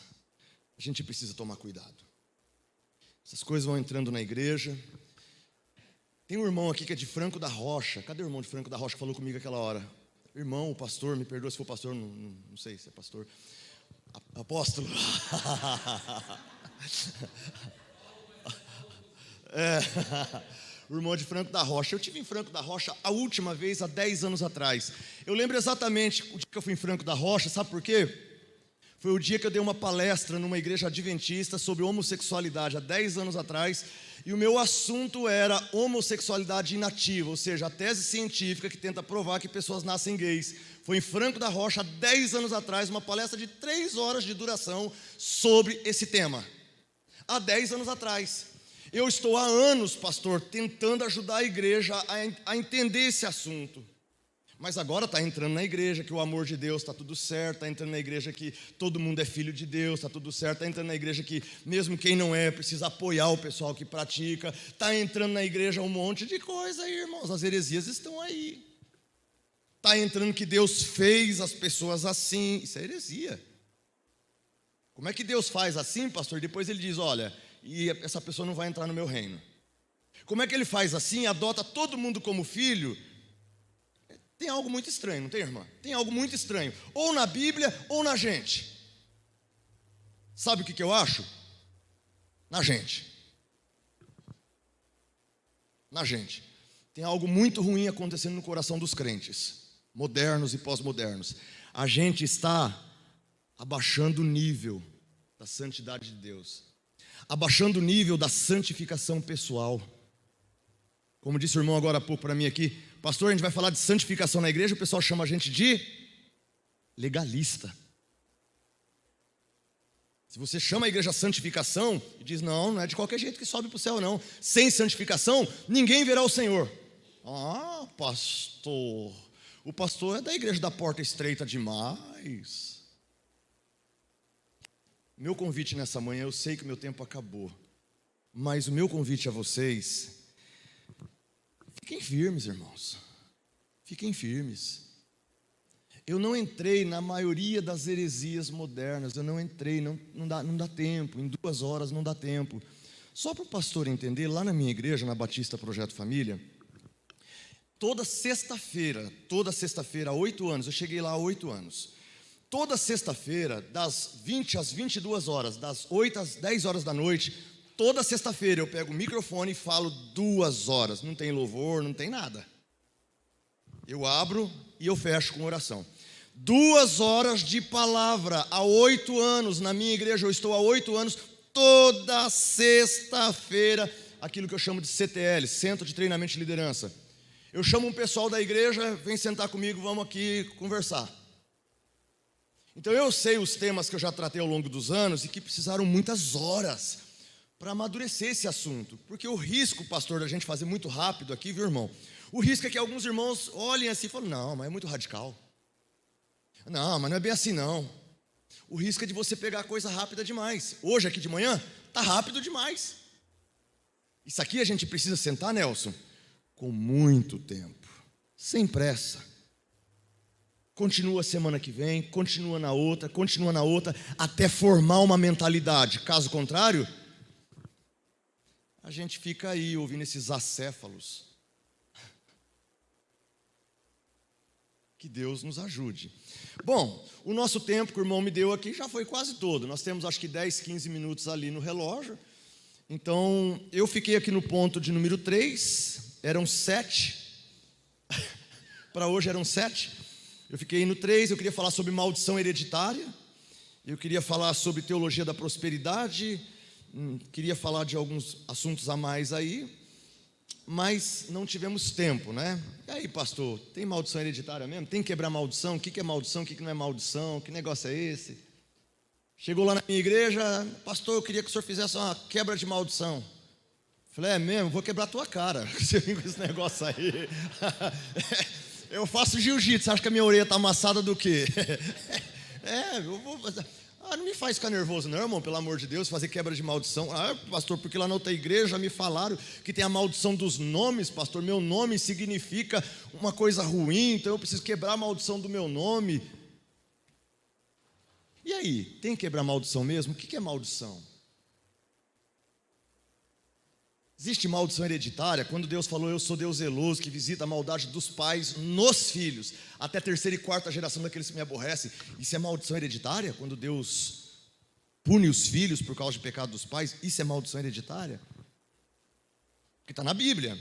a gente precisa tomar cuidado. Essas coisas vão entrando na igreja. Tem um irmão aqui que é de Franco da Rocha. Cadê o irmão de Franco da Rocha que falou comigo aquela hora? Irmão, o pastor, me perdoa se for pastor, não sei se é pastor. Apóstolo. O irmão de Franco da Rocha. Eu estive em Franco da Rocha a última vez há 10 anos atrás. Eu lembro exatamente o dia que eu fui em Franco da Rocha. Sabe por quê? Foi o dia que eu dei uma palestra numa igreja adventista sobre homossexualidade, há 10 anos atrás. E o meu assunto era homossexualidade inativa, ou seja, a tese científica que tenta provar que pessoas nascem gays. Foi em Franco da Rocha, há 10 anos atrás, uma palestra de 3 horas de duração sobre esse tema. Há 10 anos atrás. Eu estou há anos, pastor, tentando ajudar a igreja a entender esse assunto. Mas agora está entrando na igreja que o amor de Deus está tudo certo, está entrando na igreja que todo mundo é filho de Deus, está tudo certo, está entrando na igreja que mesmo quem não é, precisa apoiar o pessoal que pratica, está entrando na igreja um monte de coisa aí, irmãos, as heresias estão aí. Está entrando que Deus fez as pessoas assim, isso é heresia. Como é que Deus faz assim, pastor? Depois ele diz, olha, e essa pessoa não vai entrar no meu reino. Como é que ele faz assim, adota todo mundo como filho? Tem algo muito estranho, não tem, irmã? Tem algo muito estranho, ou na Bíblia ou na gente. Sabe o que eu acho? Na gente. Na gente. Tem algo muito ruim acontecendo no coração dos crentes, modernos e pós-modernos. A gente está abaixando o nível da santidade de Deus, abaixando o nível da santificação pessoal. Como disse o irmão agora há pouco para mim aqui, pastor, a gente vai falar de santificação na igreja, o pessoal chama a gente de legalista. Se você chama a igreja santificação e diz, não é de qualquer jeito que sobe para o céu não, sem santificação, ninguém verá o Senhor. Ah, pastor, o pastor é da igreja da porta estreita demais. Meu convite nessa manhã, eu sei que o meu tempo acabou, mas o meu convite a vocês, fiquem firmes, irmãos, fiquem firmes. Eu não entrei na maioria das heresias modernas, eu não entrei, não dá tempo, em 2 horas não dá tempo. Só para o pastor entender, lá na minha igreja, na Batista Projeto Família, toda sexta-feira, há 8 anos, eu cheguei lá há 8 anos, toda sexta-feira, das 20 às 22 horas, das 8 às 10 horas da noite, toda sexta-feira eu pego o microfone e falo 2 horas, não tem louvor, não tem nada. Eu abro e eu fecho com oração. 2 horas de palavra, há 8 anos, na minha igreja, eu estou há 8 anos, toda sexta-feira, aquilo que eu chamo de CTL, Centro de Treinamento de Liderança. Eu chamo um pessoal da igreja, vem sentar comigo, vamos aqui conversar. Então eu sei os temas que eu já tratei ao longo dos anos e que precisaram muitas horas para amadurecer esse assunto. Porque o risco, pastor, da gente fazer muito rápido aqui, viu, irmão? O risco é que alguns irmãos olhem assim e falem, não, mas é muito radical. Não, mas não é bem assim não. O risco é de você pegar a coisa rápida demais. Hoje, aqui de manhã, está rápido demais. Isso aqui a gente precisa sentar, Nelson, com muito tempo, sem pressa. Continua a semana que vem, continua na outra, até formar uma mentalidade. Caso contrário, a gente fica aí ouvindo esses acéfalos. Que Deus nos ajude. Bom, o nosso tempo que o irmão me deu aqui já foi quase todo. Nós temos acho que 10, 15 minutos ali no relógio. Então, eu fiquei aqui no ponto de número 3. Eram 7. Para hoje eram 7. Eu fiquei no 3, eu queria falar sobre maldição hereditária. Eu queria falar sobre teologia da prosperidade. Queria falar de alguns assuntos a mais aí. Mas não tivemos tempo, né? E aí, pastor, tem maldição hereditária mesmo? Tem que quebrar maldição? O que é maldição? O que não é maldição? Que negócio é esse? Chegou lá na minha igreja, pastor, eu queria que o senhor fizesse uma quebra de maldição. Falei, é mesmo? Vou quebrar a tua cara. Você vem com esse negócio aí. Eu faço jiu-jitsu, você acha que a minha orelha está amassada do quê? Eu vou fazer... não me faz ficar nervoso não, irmão, pelo amor de Deus, fazer quebra de maldição. Pastor, porque lá na outra igreja me falaram que tem a maldição dos nomes, pastor. Meu nome significa uma coisa ruim, então eu preciso quebrar a maldição do meu nome. E aí, tem que quebrar a maldição mesmo? O que é maldição? Existe maldição hereditária? Quando Deus falou, eu sou Deus zeloso, que visita a maldade dos pais nos filhos, até a 3ª e 4ª geração daqueles que me aborrecem. Isso é maldição hereditária? Quando Deus pune os filhos por causa do pecado dos pais, isso é maldição hereditária? Porque está na Bíblia.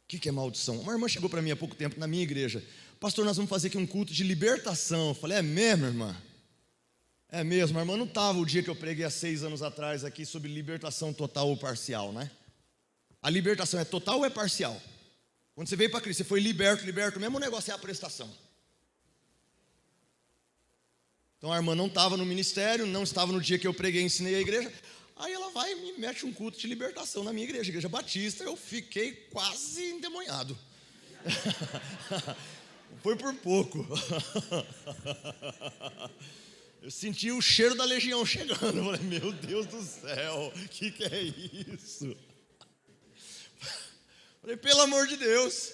O que é maldição? Uma irmã chegou para mim há pouco tempo na minha igreja. Pastor, nós vamos fazer aqui um culto de libertação. Eu falei, é mesmo, irmã? É mesmo, a irmã não estava o dia que eu preguei há 6 anos atrás aqui sobre libertação total ou parcial, né? A libertação é total ou é parcial? Quando você veio para Cristo, você foi liberto, mesmo o negócio é a prestação. Então a irmã não estava no ministério, não estava no dia que eu preguei e ensinei a igreja. Aí ela vai e me mete um culto de libertação na minha igreja, Igreja Batista. Eu fiquei quase endemoniado. Foi por pouco. Eu senti o cheiro da legião chegando. Eu falei, meu Deus do céu, o que é isso? Eu falei, pelo amor de Deus.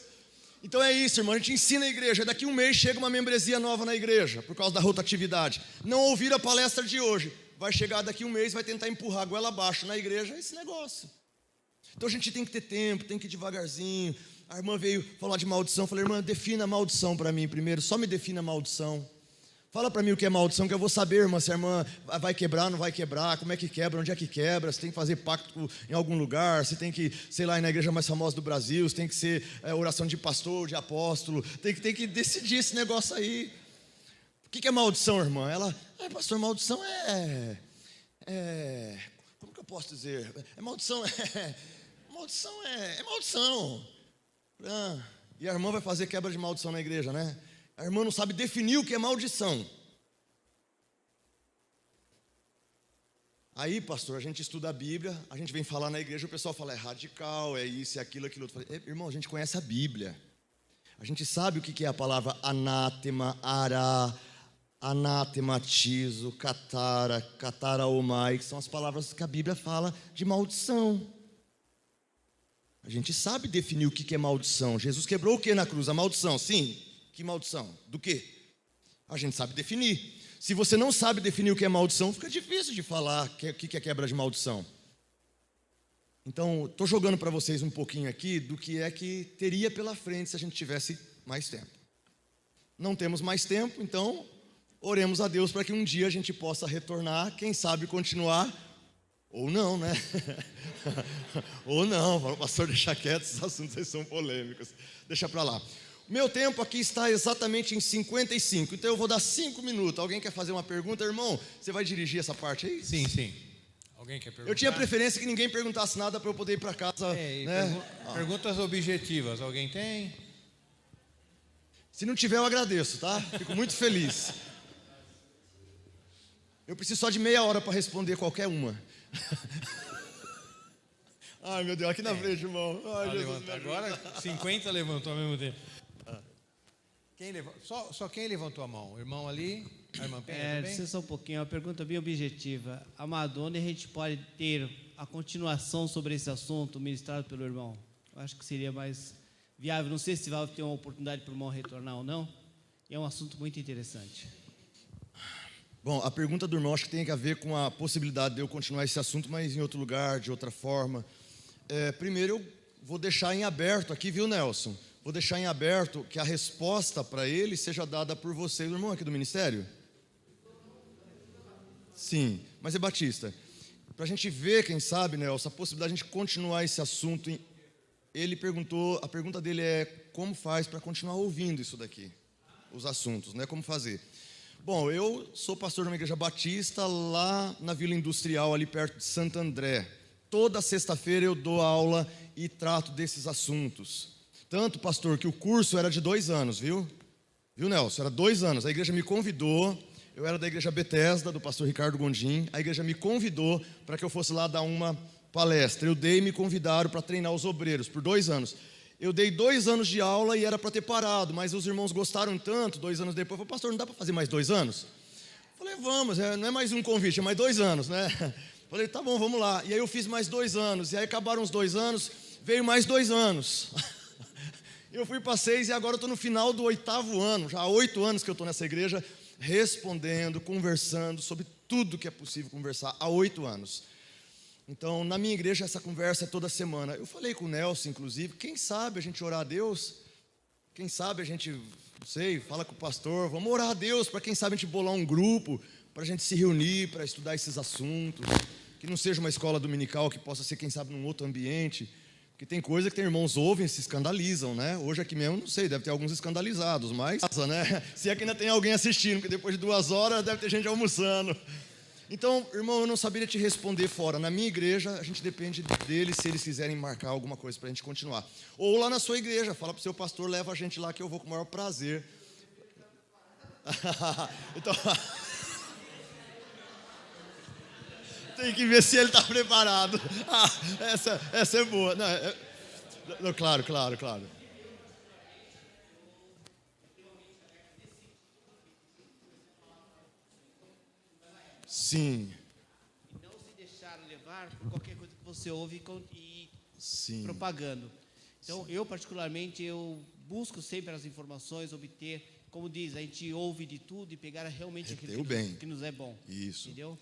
Então é isso, irmão, a gente ensina a igreja. Daqui um mês chega uma membresia nova na igreja, por causa da rotatividade. Não ouvir a palestra de hoje, vai chegar daqui um mês, vai tentar empurrar a goela abaixo na igreja, esse negócio. Então a gente tem que ter tempo, tem que ir devagarzinho. A irmã veio falar de maldição, eu falei, irmã, defina a maldição para mim primeiro, só me defina a maldição. Fala para mim o que é maldição, que eu vou saber, irmã, se a irmã vai quebrar, não vai quebrar, como é que quebra, onde é que quebra, se tem que fazer pacto em algum lugar, se tem que, sei lá, ir na igreja mais famosa do Brasil, se tem que ser oração de pastor, de apóstolo, tem que decidir esse negócio aí. O que é maldição, irmã? Ela, pastor, maldição como que eu posso dizer? Maldição é maldição. E a irmã vai fazer quebra de maldição na igreja, né? A irmã não sabe definir o que é maldição. Aí, pastor, a gente estuda a Bíblia, a gente vem falar na igreja, o pessoal fala, é radical, é isso, é aquilo, aquilo outro. Eu falei, irmão, a gente conhece a Bíblia. A gente sabe o que é a palavra anátema, ará, anatematizo, catara, cataraomai, que são as palavras que a Bíblia fala de maldição. A gente sabe definir o que é maldição. Jesus quebrou o que na cruz? A maldição, sim. Que maldição? Do quê? A gente sabe definir. Se você não sabe definir o que é maldição, fica difícil de falar o que é quebra de maldição. Então, estou jogando para vocês um pouquinho aqui do que é que teria pela frente se a gente tivesse mais tempo. Não temos mais tempo, então oremos a Deus para que um dia a gente possa retornar, quem sabe continuar, ou não, né? Ou não, o pastor deixa quieto, esses assuntos aí são polêmicos. Deixa para lá. Meu tempo aqui está exatamente em 55, então eu vou dar 5 minutos. Alguém quer fazer uma pergunta? Irmão, você vai dirigir essa parte aí? Sim. Alguém quer perguntar? Eu tinha preferência que ninguém perguntasse nada para eu poder ir para casa. Né? Perguntas objetivas, alguém tem? Se não tiver, eu agradeço, tá? Fico muito feliz. Eu preciso só de meia hora para responder qualquer uma. Ai, meu Deus, aqui na frente, irmão. Ai, Jesus, agora 50 levantou ao mesmo tempo. Quem levantou? Só quem levantou a mão? O irmão ali, a irmã Penha também? Só um pouquinho, uma pergunta bem objetiva. Amado, onde a gente pode ter a continuação sobre esse assunto ministrado pelo irmão? Eu acho que seria mais viável. Não sei se vai ter uma oportunidade para o irmão retornar ou não. É um assunto muito interessante. Bom, a pergunta do irmão acho que tem a ver com a possibilidade de eu continuar esse assunto, mas em outro lugar, de outra forma. Primeiro, eu vou deixar em aberto aqui, viu, Nelson? Vou deixar em aberto que a resposta para ele seja dada por você, o irmão aqui do ministério? Sim, mas é batista. Para a gente ver, quem sabe, Nelson, a possibilidade de a gente continuar esse assunto. Ele perguntou, a pergunta dele é como faz para continuar ouvindo isso daqui, os assuntos, né? Como fazer? Bom, eu sou pastor de uma igreja batista lá na Vila Industrial, ali perto de Santo André. Toda sexta-feira eu dou aula e trato desses assuntos. Tanto, pastor, que o curso era de 2 anos, viu? Viu, Nelson? Era 2 anos. A igreja me convidou, eu era da igreja Betesda, do pastor Ricardo Gondim. A igreja me convidou para que eu fosse lá dar uma palestra. Eu dei e me convidaram para treinar os obreiros por 2 anos. Eu dei 2 anos de aula e era para ter parado, mas os irmãos gostaram tanto, 2 anos depois, eu falei, pastor, não dá para fazer mais 2 anos? Eu falei, vamos, não é mais um convite, é mais 2 anos, né? Eu falei, tá bom, vamos lá. E aí eu fiz mais 2 anos, e aí acabaram os 2 anos, veio mais 2 anos. Eu fui para 6 e agora eu estou no final do 8º ano, já há 8 anos que eu estou nessa igreja, respondendo, conversando sobre tudo que é possível conversar, há 8 anos. Então, na minha igreja, essa conversa é toda semana. Eu falei com o Nelson, inclusive, quem sabe a gente orar a Deus? Quem sabe a gente, não sei, fala com o pastor, vamos orar a Deus para quem sabe a gente bolar um grupo, para a gente se reunir, para estudar esses assuntos, que não seja uma escola dominical, que possa ser, quem sabe, num outro ambiente. Porque tem coisa que tem irmãos ouvem e se escandalizam, né? Hoje aqui mesmo, não sei, deve ter alguns escandalizados, mas, né? Se é que ainda tem alguém assistindo, porque depois de 2 horas deve ter gente almoçando. Então, irmão, eu não saberia te responder fora. Na minha igreja, a gente depende deles se eles quiserem marcar alguma coisa para a gente continuar. Ou lá na sua igreja, fala para o seu pastor, leva a gente lá que eu vou com o maior prazer. Então, tem que ver se ele está preparado. Essa é boa. Não, claro. Sim. E não se deixar levar por qualquer coisa que você ouve e Sim. propagando. Então, eu particularmente, eu busco sempre as informações, obter, como diz, a gente ouve de tudo e pegar realmente aquilo que nos é bom. Isso. Entendeu?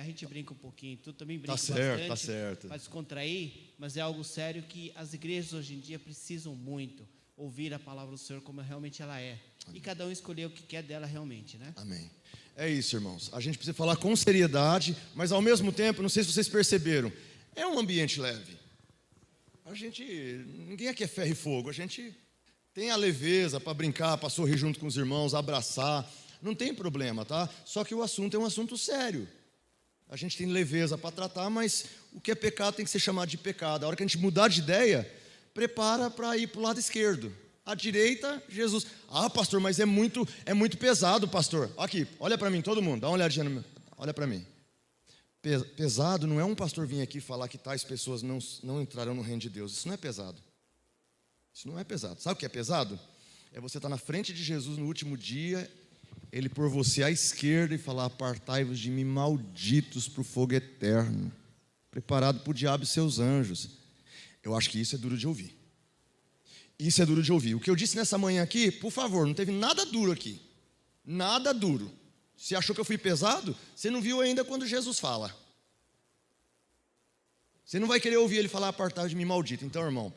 A gente brinca um pouquinho, tu também brinca bastante. Tá certo. Para descontrair, mas é algo sério que as igrejas hoje em dia precisam muito ouvir a palavra do Senhor como realmente ela é. Amém. E cada um escolher o que quer dela realmente, né? Amém. É isso, irmãos. A gente precisa falar com seriedade, mas ao mesmo tempo, não sei se vocês perceberam, é um ambiente leve. Ninguém aqui é ferro e fogo, a gente tem a leveza para brincar, para sorrir junto com os irmãos, abraçar, não tem problema, tá? Só que o assunto é um assunto sério. A gente tem leveza para tratar, mas o que é pecado tem que ser chamado de pecado. A hora que a gente mudar de ideia, prepara para ir para o lado esquerdo. À direita, Jesus. Ah, pastor, mas é muito pesado, pastor. Aqui, olha para mim, todo mundo, dá uma olhadinha no meu. Olha para mim. Pesado não é um pastor vir aqui falar que tais pessoas não entrarão no reino de Deus. Isso não é pesado. Isso não é pesado. Sabe o que é pesado? É você estar na frente de Jesus no último dia, Ele pôr você à esquerda e falar: apartai-vos de mim, malditos, para o fogo eterno, preparado para o diabo e seus anjos. Eu acho que isso é duro de ouvir. Isso é duro de ouvir. O que eu disse nessa manhã aqui, por favor, não teve nada duro aqui. Nada duro. Você achou que eu fui pesado? Você não viu ainda quando Jesus fala. Você não vai querer ouvir ele falar: apartai-vos de mim, maldito. Então, irmão,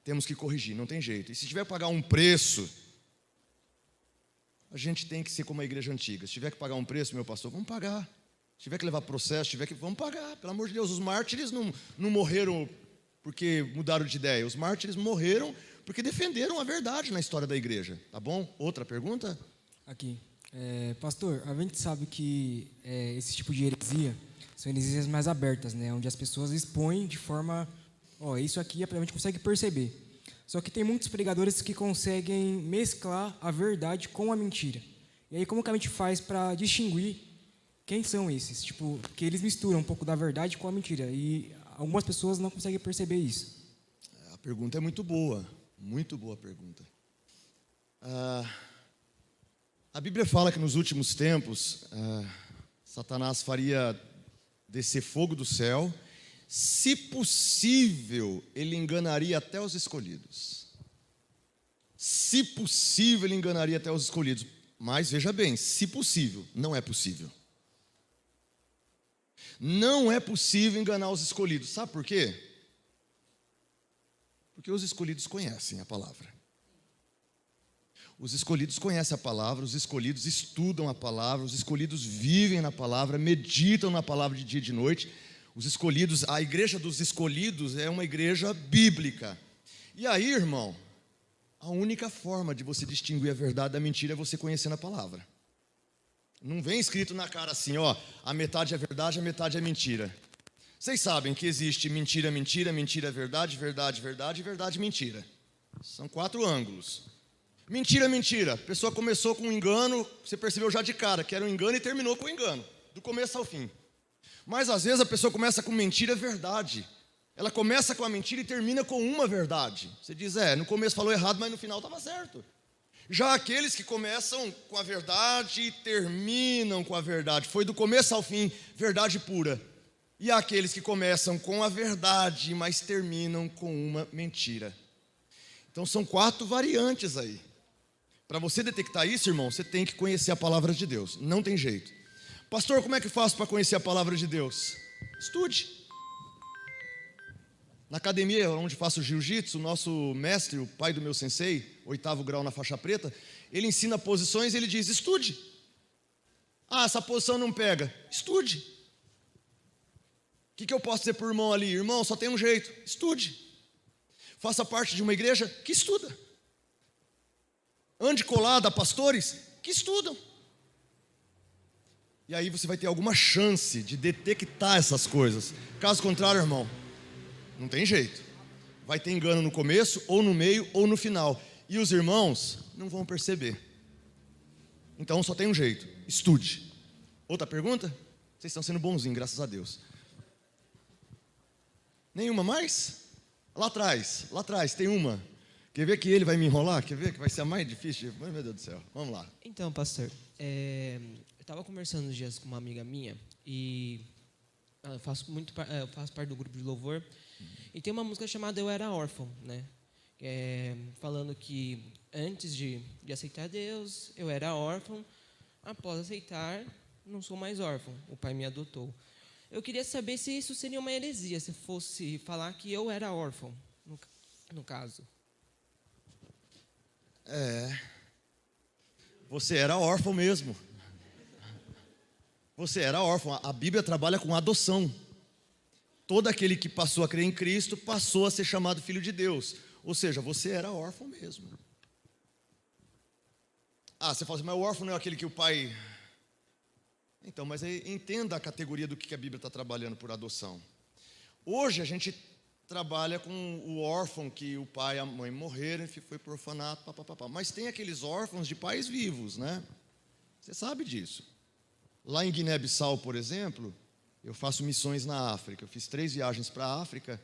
temos que corrigir, não tem jeito. E se tiver que pagar um preço, a gente tem que ser como a igreja antiga. Se tiver que pagar um preço, meu pastor, vamos pagar. Se tiver que levar processo, vamos pagar. Pelo amor de Deus, os mártires não morreram porque mudaram de ideia. Os mártires morreram porque defenderam a verdade na história da igreja. Tá bom? Outra pergunta? Aqui. Pastor, a gente sabe que esse tipo de heresia são heresias mais abertas, né? Onde as pessoas expõem de forma... isso aqui a gente consegue perceber. Só que tem muitos pregadores que conseguem mesclar a verdade com a mentira. E aí como que a gente faz para distinguir quem são esses? Tipo, que eles misturam um pouco da verdade com a mentira. E algumas pessoas não conseguem perceber isso. A pergunta é muito boa pergunta. A Bíblia fala que nos últimos tempos, Satanás faria descer fogo do céu. Se possível, ele enganaria até os escolhidos. Se possível, ele enganaria até os escolhidos. Mas veja bem, se possível, não é possível. Não é possível enganar os escolhidos. Sabe por quê? Porque os escolhidos conhecem a palavra. Os escolhidos conhecem a palavra, os escolhidos estudam a palavra, os escolhidos vivem na palavra, meditam na palavra de dia e de noite. Os escolhidos, a igreja dos escolhidos é uma igreja bíblica. E aí, irmão, a única forma de você distinguir a verdade da mentira é você conhecendo a palavra. Não vem escrito na cara assim, a metade é verdade, a metade é mentira. Vocês sabem que existe mentira, mentira, mentira, verdade, verdade, verdade, verdade, mentira. São 4 ângulos. Mentira, mentira. A pessoa começou com um engano, você percebeu já de cara que era um engano e terminou com o engano, do começo ao fim. Mas às vezes a pessoa começa com mentira, verdade. Ela começa com a mentira e termina com uma verdade. Você diz, no começo falou errado, mas no final estava certo. Já aqueles que começam com a verdade e terminam com a verdade, foi do começo ao fim, verdade pura. E há aqueles que começam com a verdade, mas terminam com uma mentira. Então são 4 variantes aí. Para você detectar isso, irmão, você tem que conhecer a palavra de Deus. Não tem jeito. Pastor, como é que eu faço para conhecer a palavra de Deus? Estude. Na academia onde faço jiu-jitsu, o nosso mestre, o pai do meu sensei, 8º grau na faixa preta, ele ensina posições e ele diz, estude. Essa posição não pega. Estude. O que eu posso dizer para o irmão ali? Irmão, só tem um jeito. Estude. faça parte de uma igreja que estuda. Ande colado a pastores que estudam. E aí você vai ter alguma chance de detectar essas coisas. Caso contrário, irmão, não tem jeito. Vai ter engano no começo, ou no meio, ou no final. E os irmãos não vão perceber. Então só tem um jeito: estude. Outra pergunta? Vocês estão sendo bonzinhos, graças a Deus. Nenhuma mais? Lá atrás, tem uma. Quer ver que ele vai me enrolar? Quer ver que vai ser a mais difícil? Meu Deus do céu, vamos lá. Então, pastor, eu estava conversando uns dias com uma amiga minha e eu faço parte do grupo de louvor e tem uma música chamada Eu Era Órfão, né? Falando que antes de aceitar Deus, eu era órfão, após aceitar, não sou mais órfão, o pai me adotou. Eu queria saber se isso seria uma heresia, se fosse falar que eu era órfão, no caso. Você era órfão mesmo. Você era órfão. A Bíblia trabalha com adoção. Todo aquele que passou a crer em Cristo passou a ser chamado filho de Deus. Ou seja, você era órfão mesmo. Você fala assim, mas o órfão não é aquele que o pai... Então, mas aí entenda a categoria do que a Bíblia está trabalhando por adoção. Hoje a gente trabalha com o órfão que o pai e a mãe morreram e foi para o orfanato, mas tem aqueles órfãos de pais vivos, né? Você sabe disso. Lá em Guiné-Bissau, por exemplo, eu faço missões na África. Eu fiz 3 viagens para a África.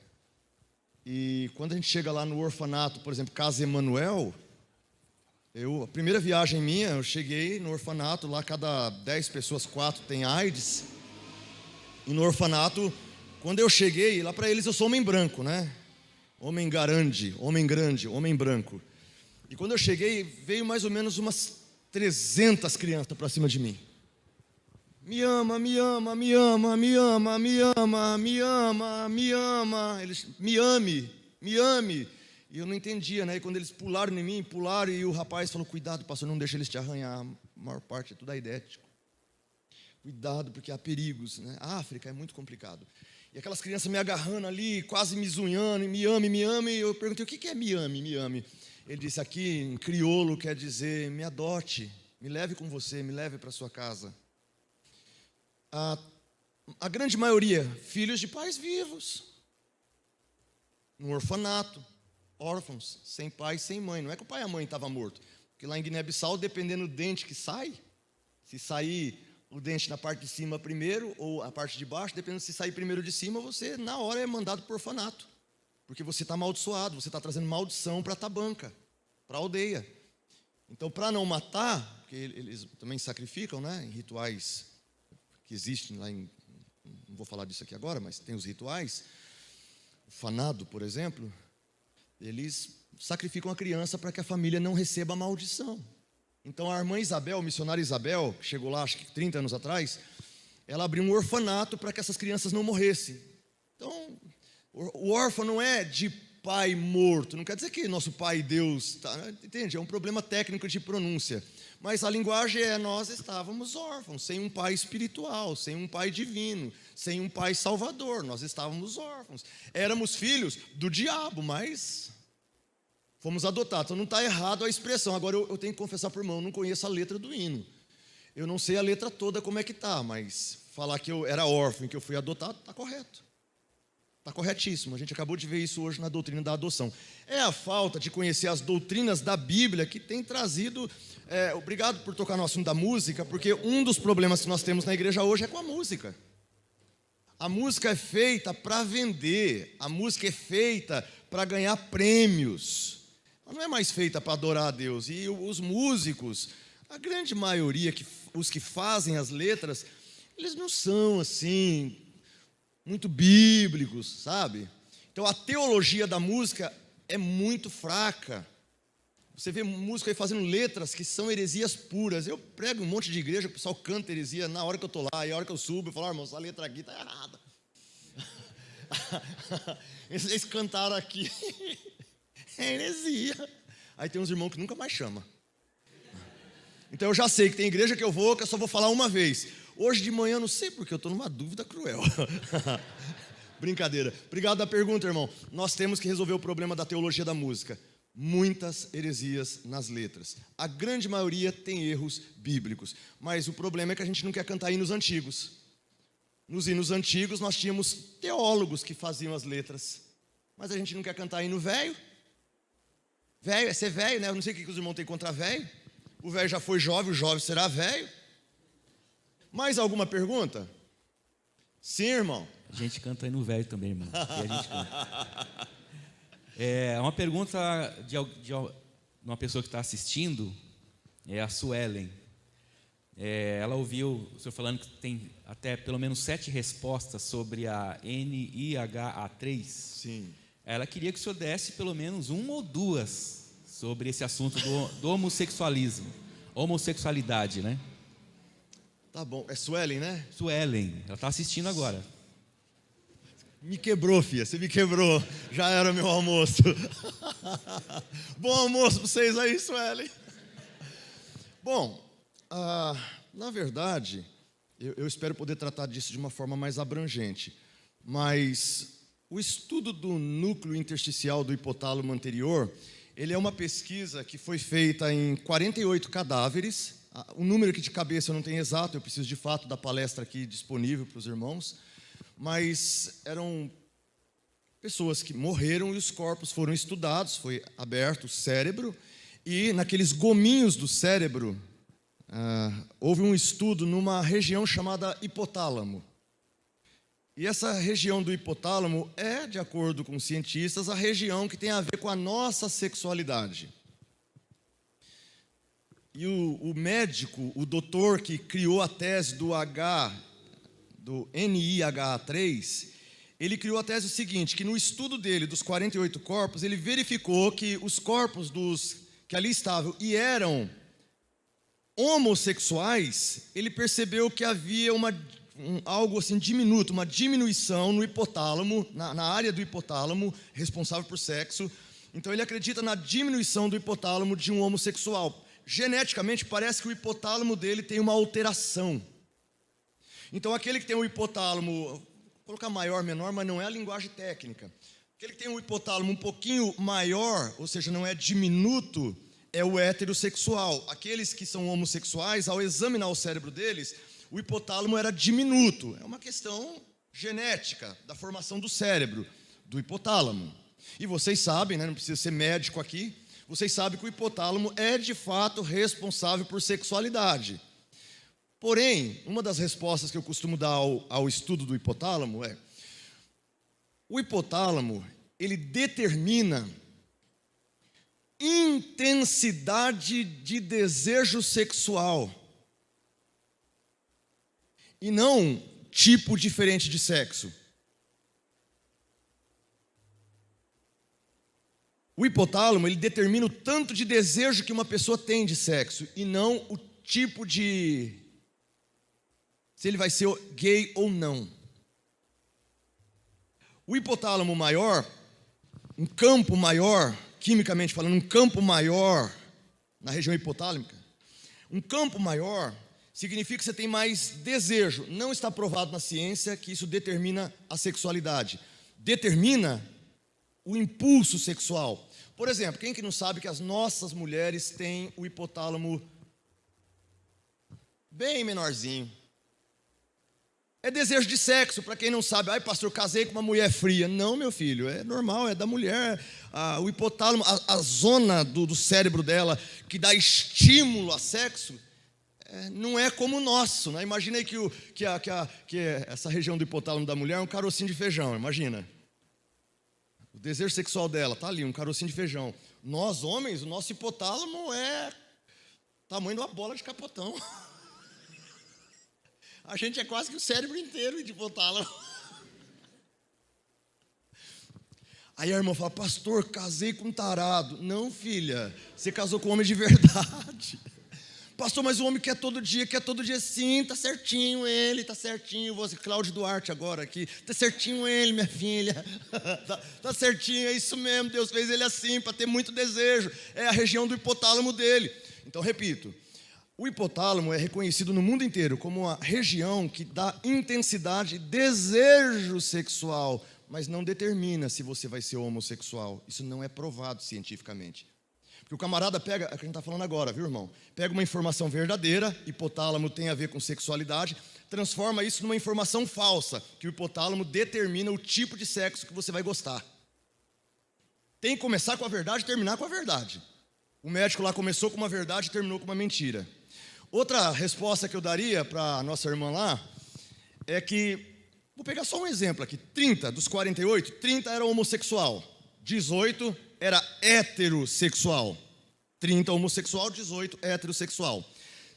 E quando a gente chega lá no orfanato, por exemplo, Casa Emanuel, a primeira viagem minha, eu cheguei no orfanato, lá cada 10 pessoas, 4 têm AIDS. E no orfanato, quando eu cheguei, lá para eles eu sou homem branco, né? Homem grande, homem branco. E quando eu cheguei, veio mais ou menos umas 300 crianças para cima de mim. Me ama, me ama, me ama, me ama, me ama, me ama, me ama. Eles, me ame. E eu não entendia, né? E quando eles pularam em mim, e o rapaz falou, cuidado, pastor, não deixa eles te arranhar. A maior parte é tudo aidético. Cuidado, porque há perigos, né? A África é muito complicado. E aquelas crianças me agarrando ali, quase me zunhando, me ame. E eu perguntei, o que é me ame? Ele disse, aqui em crioulo quer dizer, me adote, me leve com você, me leve para sua casa. A grande maioria, filhos de pais vivos, no orfanato, órfãos, sem pai, sem mãe. Não é que o pai e a mãe estavam mortos, porque lá em Guiné-Bissau, dependendo do dente que sai, se sair o dente na parte de cima primeiro, ou a parte de baixo, dependendo se sair primeiro de cima, você na hora é mandado para o orfanato, porque você está amaldiçoado, você está trazendo maldição para a tabanca, para a aldeia. Então, para não matar, porque eles também sacrificam, né, em rituais que existem lá não vou falar disso aqui agora, mas tem os rituais, o fanado, por exemplo, eles sacrificam a criança para que a família não receba a maldição. Então a irmã Isabel, a missionária Isabel, que chegou lá acho que 30 anos atrás, ela abriu um orfanato para que essas crianças não morressem. Então, o órfão não é de pai morto, não quer dizer que nosso pai Deus, entende? É um problema técnico de pronúncia. Mas a linguagem nós estávamos órfãos, sem um pai espiritual, sem um pai divino, sem um pai salvador, nós estávamos órfãos. Éramos filhos do diabo, mas fomos adotados. Então não está errado a expressão. Agora eu tenho que confessar por irmão, eu não conheço a letra do hino. Eu não sei a letra toda como é que está, mas falar que eu era órfão e que eu fui adotado, está correto. Está corretíssimo, a gente acabou de ver isso hoje na doutrina da adoção. É a falta de conhecer as doutrinas da Bíblia que tem trazido... obrigado por tocar no assunto da música, porque um dos problemas que nós temos na igreja hoje é com a música. A música é feita para vender, a música é feita para ganhar prêmios. Ela não é mais feita para adorar a Deus. E os músicos, a grande maioria, os que fazem as letras, eles não são assim... muito bíblicos, sabe? Então a teologia da música é muito fraca. Você vê música aí fazendo letras que são heresias puras. Eu prego em um monte de igreja, o pessoal canta heresia na hora que eu estou lá, e a hora que eu subo, eu falo, irmão, essa letra aqui está errada. Eles cantaram aqui, é heresia. Aí tem uns irmãos que nunca mais chamam. Então eu já sei que tem igreja que eu vou, que eu só vou falar uma vez. Hoje de manhã, não sei porque, eu estou numa dúvida cruel. Brincadeira. Obrigado da pergunta, irmão. Nós temos que resolver o problema da teologia da música. Muitas heresias nas letras. A grande maioria tem erros bíblicos. Mas o problema é que a gente não quer cantar hinos antigos. Nos hinos antigos nós tínhamos teólogos que faziam as letras. Mas a gente não quer cantar hino velho. Velho é ser velho, né? Eu não sei o que os irmãos têm contra velho. O velho já foi jovem, o jovem será velho. Mais alguma pergunta? Sim, irmão. A gente canta hino velho também, irmão. E a gente canta. Uma pergunta de uma pessoa que está assistindo, é a Suelen. Ela ouviu o senhor falando que tem até pelo menos 7 respostas sobre a NIHA3. Sim. Ela queria que o senhor desse pelo menos 1 ou 2 sobre esse assunto do homossexualismo. Homossexualidade, né? Tá bom. É Suelen, né? Suelen, ela está assistindo agora. Me quebrou, filha, você me quebrou. Já era meu almoço. Bom almoço para vocês aí, Suelen. Bom, na verdade, eu espero poder tratar disso de uma forma mais abrangente. Mas o estudo do núcleo intersticial do hipotálamo anterior, ele é uma pesquisa que foi feita em 48 cadáveres. O número aqui de cabeça eu não tenho exato, eu preciso de fato da palestra aqui disponível para os irmãos. Mas eram pessoas que morreram e os corpos foram estudados, foi aberto o cérebro, e naqueles gominhos do cérebro, houve um estudo numa região chamada hipotálamo. E essa região do hipotálamo é, de acordo com os cientistas, a região que tem a ver com a nossa sexualidade. E o médico, o doutor que criou a tese do NIHA3, ele criou a tese seguinte, que no estudo dele, dos 48 corpos, ele verificou que os corpos que ali estavam e eram homossexuais, ele percebeu que havia algo assim diminuto, uma diminuição no hipotálamo, na área do hipotálamo, responsável por sexo. Então ele acredita na diminuição do hipotálamo de um homossexual. Geneticamente parece que o hipotálamo dele tem uma alteração. Então, aquele que tem um hipotálamo, vou colocar maior, menor, mas não é a linguagem técnica. Aquele que tem um hipotálamo um pouquinho maior, ou seja, não é diminuto, é o heterossexual. Aqueles que são homossexuais, ao examinar o cérebro deles, o hipotálamo era diminuto. É uma questão genética, da formação do cérebro, do hipotálamo. E vocês sabem, né, não precisa ser médico aqui, vocês sabem que o hipotálamo é, de fato, responsável por sexualidade. Porém, uma das respostas que eu costumo dar ao estudo do hipotálamo é: o hipotálamo, ele determina intensidade de desejo sexual e não tipo diferente de sexo. O hipotálamo, ele determina o tanto de desejo que uma pessoa tem de sexo e não o tipo de... se ele vai ser gay ou não. O hipotálamo maior, um campo maior, quimicamente falando, um campo maior na região hipotálamica, um campo maior significa que você tem mais desejo. Não está provado na ciência que isso determina a sexualidade. Determina o impulso sexual. Por exemplo, quem que não sabe que as nossas mulheres têm o hipotálamo bem menorzinho? É desejo de sexo, para quem não sabe. Ai, pastor, casei com uma mulher fria. Não, meu filho, é normal, é da mulher. O hipotálamo, a zona do cérebro dela que dá estímulo a sexo, não é como o nosso, né? Imagina aí que essa região do hipotálamo da mulher é um carocinho de feijão, imagina. O desejo sexual dela está ali, um carocinho de feijão. Nós, homens, o nosso hipotálamo é tamanho de uma bola de capotão. A gente é quase que o cérebro inteiro de hipotálamo. Aí a irmã fala: pastor, casei com um tarado. Não, filha, você casou com um homem de verdade. Pastor, mas o homem quer todo dia sim, tá certinho ele, tá certinho. Você, Cláudio Duarte agora aqui, tá certinho ele, minha filha. tá certinho, é isso mesmo, Deus fez ele assim, para ter muito desejo. É a região do hipotálamo dele. Então, repito, o hipotálamo é reconhecido no mundo inteiro como uma região que dá intensidade e desejo sexual mas não determina se você vai ser homossexual. Isso não é provado cientificamente. Porque o camarada pega, é o que a gente está falando agora, viu, irmão? Pega uma informação verdadeira, hipotálamo tem a ver com sexualidade, transforma isso numa informação falsa, que o hipotálamo determina o tipo de sexo que você vai gostar. Tem que começar com a verdade e terminar com a verdade. O médico lá começou com uma verdade e terminou com uma mentira. Outra resposta que eu daria para a nossa irmã lá é que, vou pegar só um exemplo aqui, 30 dos 48, 30 era homossexual, 18 era heterossexual. 30 homossexual, 18 heterossexual.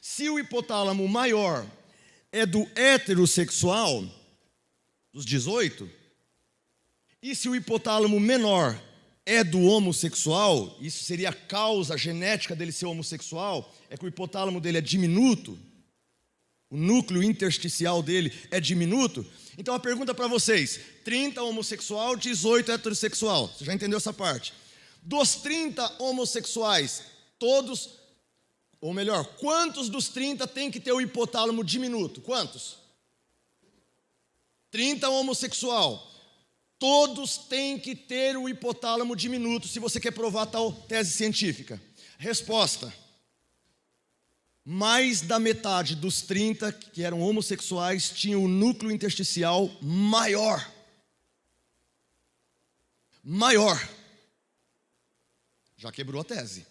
Se o hipotálamo maior é do heterossexual, dos 18, e se o hipotálamo menor é do homossexual, isso seria a causa genética dele ser homossexual, é que o hipotálamo dele é diminuto, o núcleo intersticial dele é diminuto. Então a pergunta para vocês, 30 homossexual, 18 heterossexual, você já entendeu essa parte? Dos 30 homossexuais, todos, ou melhor, quantos dos 30 tem que ter o hipotálamo diminuto? Quantos? 30 homossexual. Todos têm que ter o hipotálamo diminuto se você quer provar tal tese científica. Resposta: mais da metade dos 30 que eram homossexuais tinham o núcleo intersticial maior. Maior. Já quebrou a tese.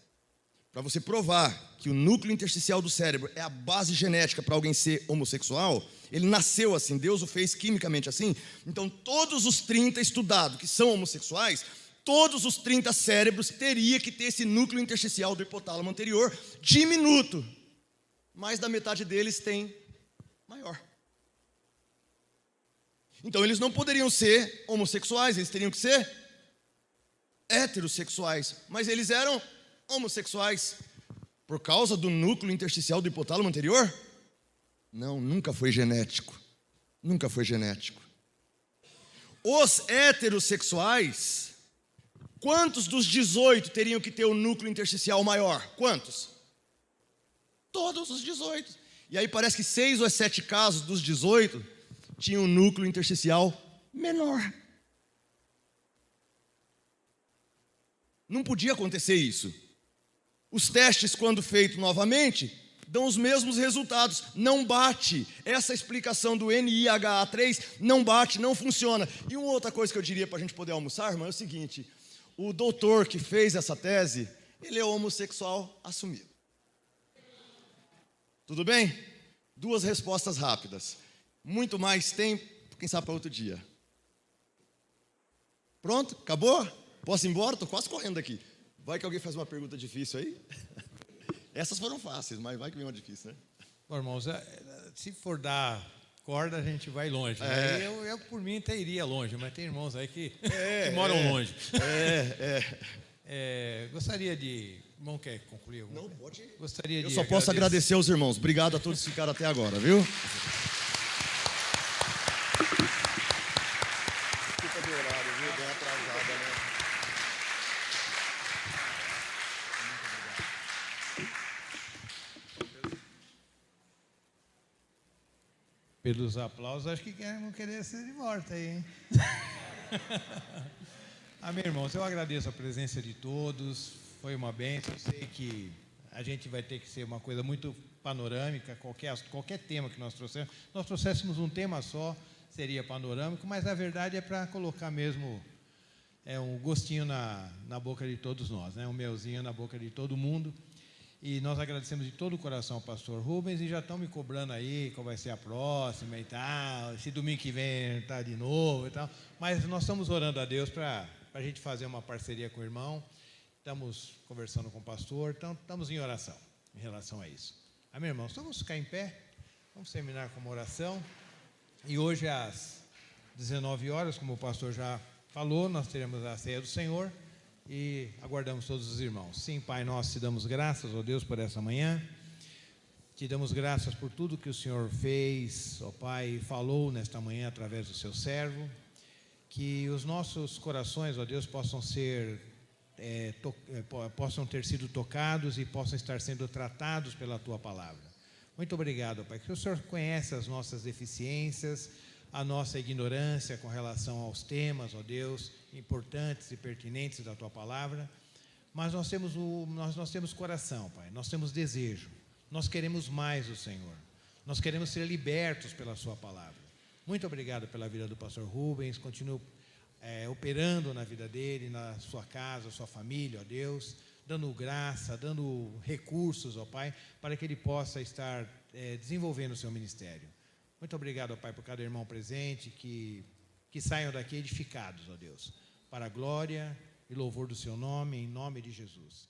Para você provar que o núcleo intersticial do cérebro é a base genética para alguém ser homossexual, ele nasceu assim, Deus o fez quimicamente assim. Então todos os 30 estudados que são homossexuais, todos os 30 cérebros teria que ter esse núcleo intersticial do hipotálamo anterior diminuto. Mais da metade deles tem maior. Então eles não poderiam ser homossexuais, eles teriam que ser heterossexuais, mas eles eram homossexuais por causa do núcleo intersticial do hipotálamo anterior? Não, nunca foi genético. Nunca foi genético. Os heterossexuais, quantos dos 18 teriam que ter o núcleo intersticial maior? Quantos? Todos os 18. E aí parece que 6 ou 7 casos dos 18 tinham um núcleo intersticial menor. Não podia acontecer isso. Os testes, quando feitos novamente, dão os mesmos resultados. Não bate. Essa explicação do NIHA3 não bate, não funciona. E uma outra coisa que eu diria para a gente poder almoçar, irmão, é o seguinte: o doutor que fez essa tese, ele é homossexual assumido. Tudo bem? 2 respostas rápidas. Muito mais tempo, quem sabe para outro dia. Pronto? Acabou? Posso ir embora? Estou quase correndo aqui. Vai que alguém faz uma pergunta difícil aí? Essas foram fáceis, mas vai que vem uma difícil, né? Bom, irmãos, se for dar corda, a gente vai longe. Né? Eu, por mim, até iria longe, mas tem irmãos aí que moram longe. Gostaria de... Irmão, quer concluir alguma coisa? Não, pode ir. Gostaria de Eu só posso agradecer aos irmãos. Obrigado a todos que ficaram até agora, viu? Desculpa do horário, viu? Deu uma atrasada, né? Pelos aplausos, acho que não querer ser de morte aí, hein? Amém, irmãos. Eu agradeço a presença de todos. Foi uma bênção. Eu sei que a gente vai ter que ser uma coisa muito panorâmica. Qualquer tema que nós trouxéssemos um tema só, seria panorâmico, mas a verdade é para colocar mesmo um gostinho na boca de todos nós, né? Um melzinho na boca de todo mundo. E nós agradecemos de todo o coração ao pastor Rubens e já estão me cobrando aí qual vai ser a próxima e tal. Esse domingo que vem está de novo e tal. Mas nós estamos orando a Deus para a gente fazer uma parceria com o irmão. Estamos conversando com o pastor, então estamos em oração em relação a isso. Amém, irmãos? Então vamos ficar em pé, vamos terminar com uma oração. E hoje às 19 horas, como o pastor já falou, nós teremos a ceia do Senhor. E aguardamos todos os irmãos. Sim, Pai, nós te damos graças, ó Deus, por essa manhã. Te damos graças por tudo que o Senhor fez, ó Pai, falou nesta manhã através do seu servo. Que os nossos corações, ó Deus, possam ter sido tocados e possam estar sendo tratados pela Tua palavra. Muito obrigado, Pai, que o Senhor conhece as nossas deficiências, a nossa ignorância com relação aos temas, ó Deus, importantes e pertinentes da Tua Palavra, mas nós temos coração, Pai, nós temos desejo, nós queremos mais do Senhor, nós queremos ser libertos pela Sua Palavra. Muito obrigado pela vida do pastor Rubens, continue operando na vida dele, na sua casa, sua família, ó Deus, dando graça, dando recursos, ó Pai, para que ele possa estar desenvolvendo o seu ministério. Muito obrigado, ó Pai, por cada irmão presente, que saiam daqui edificados, ó Deus, para a glória e louvor do seu nome, em nome de Jesus.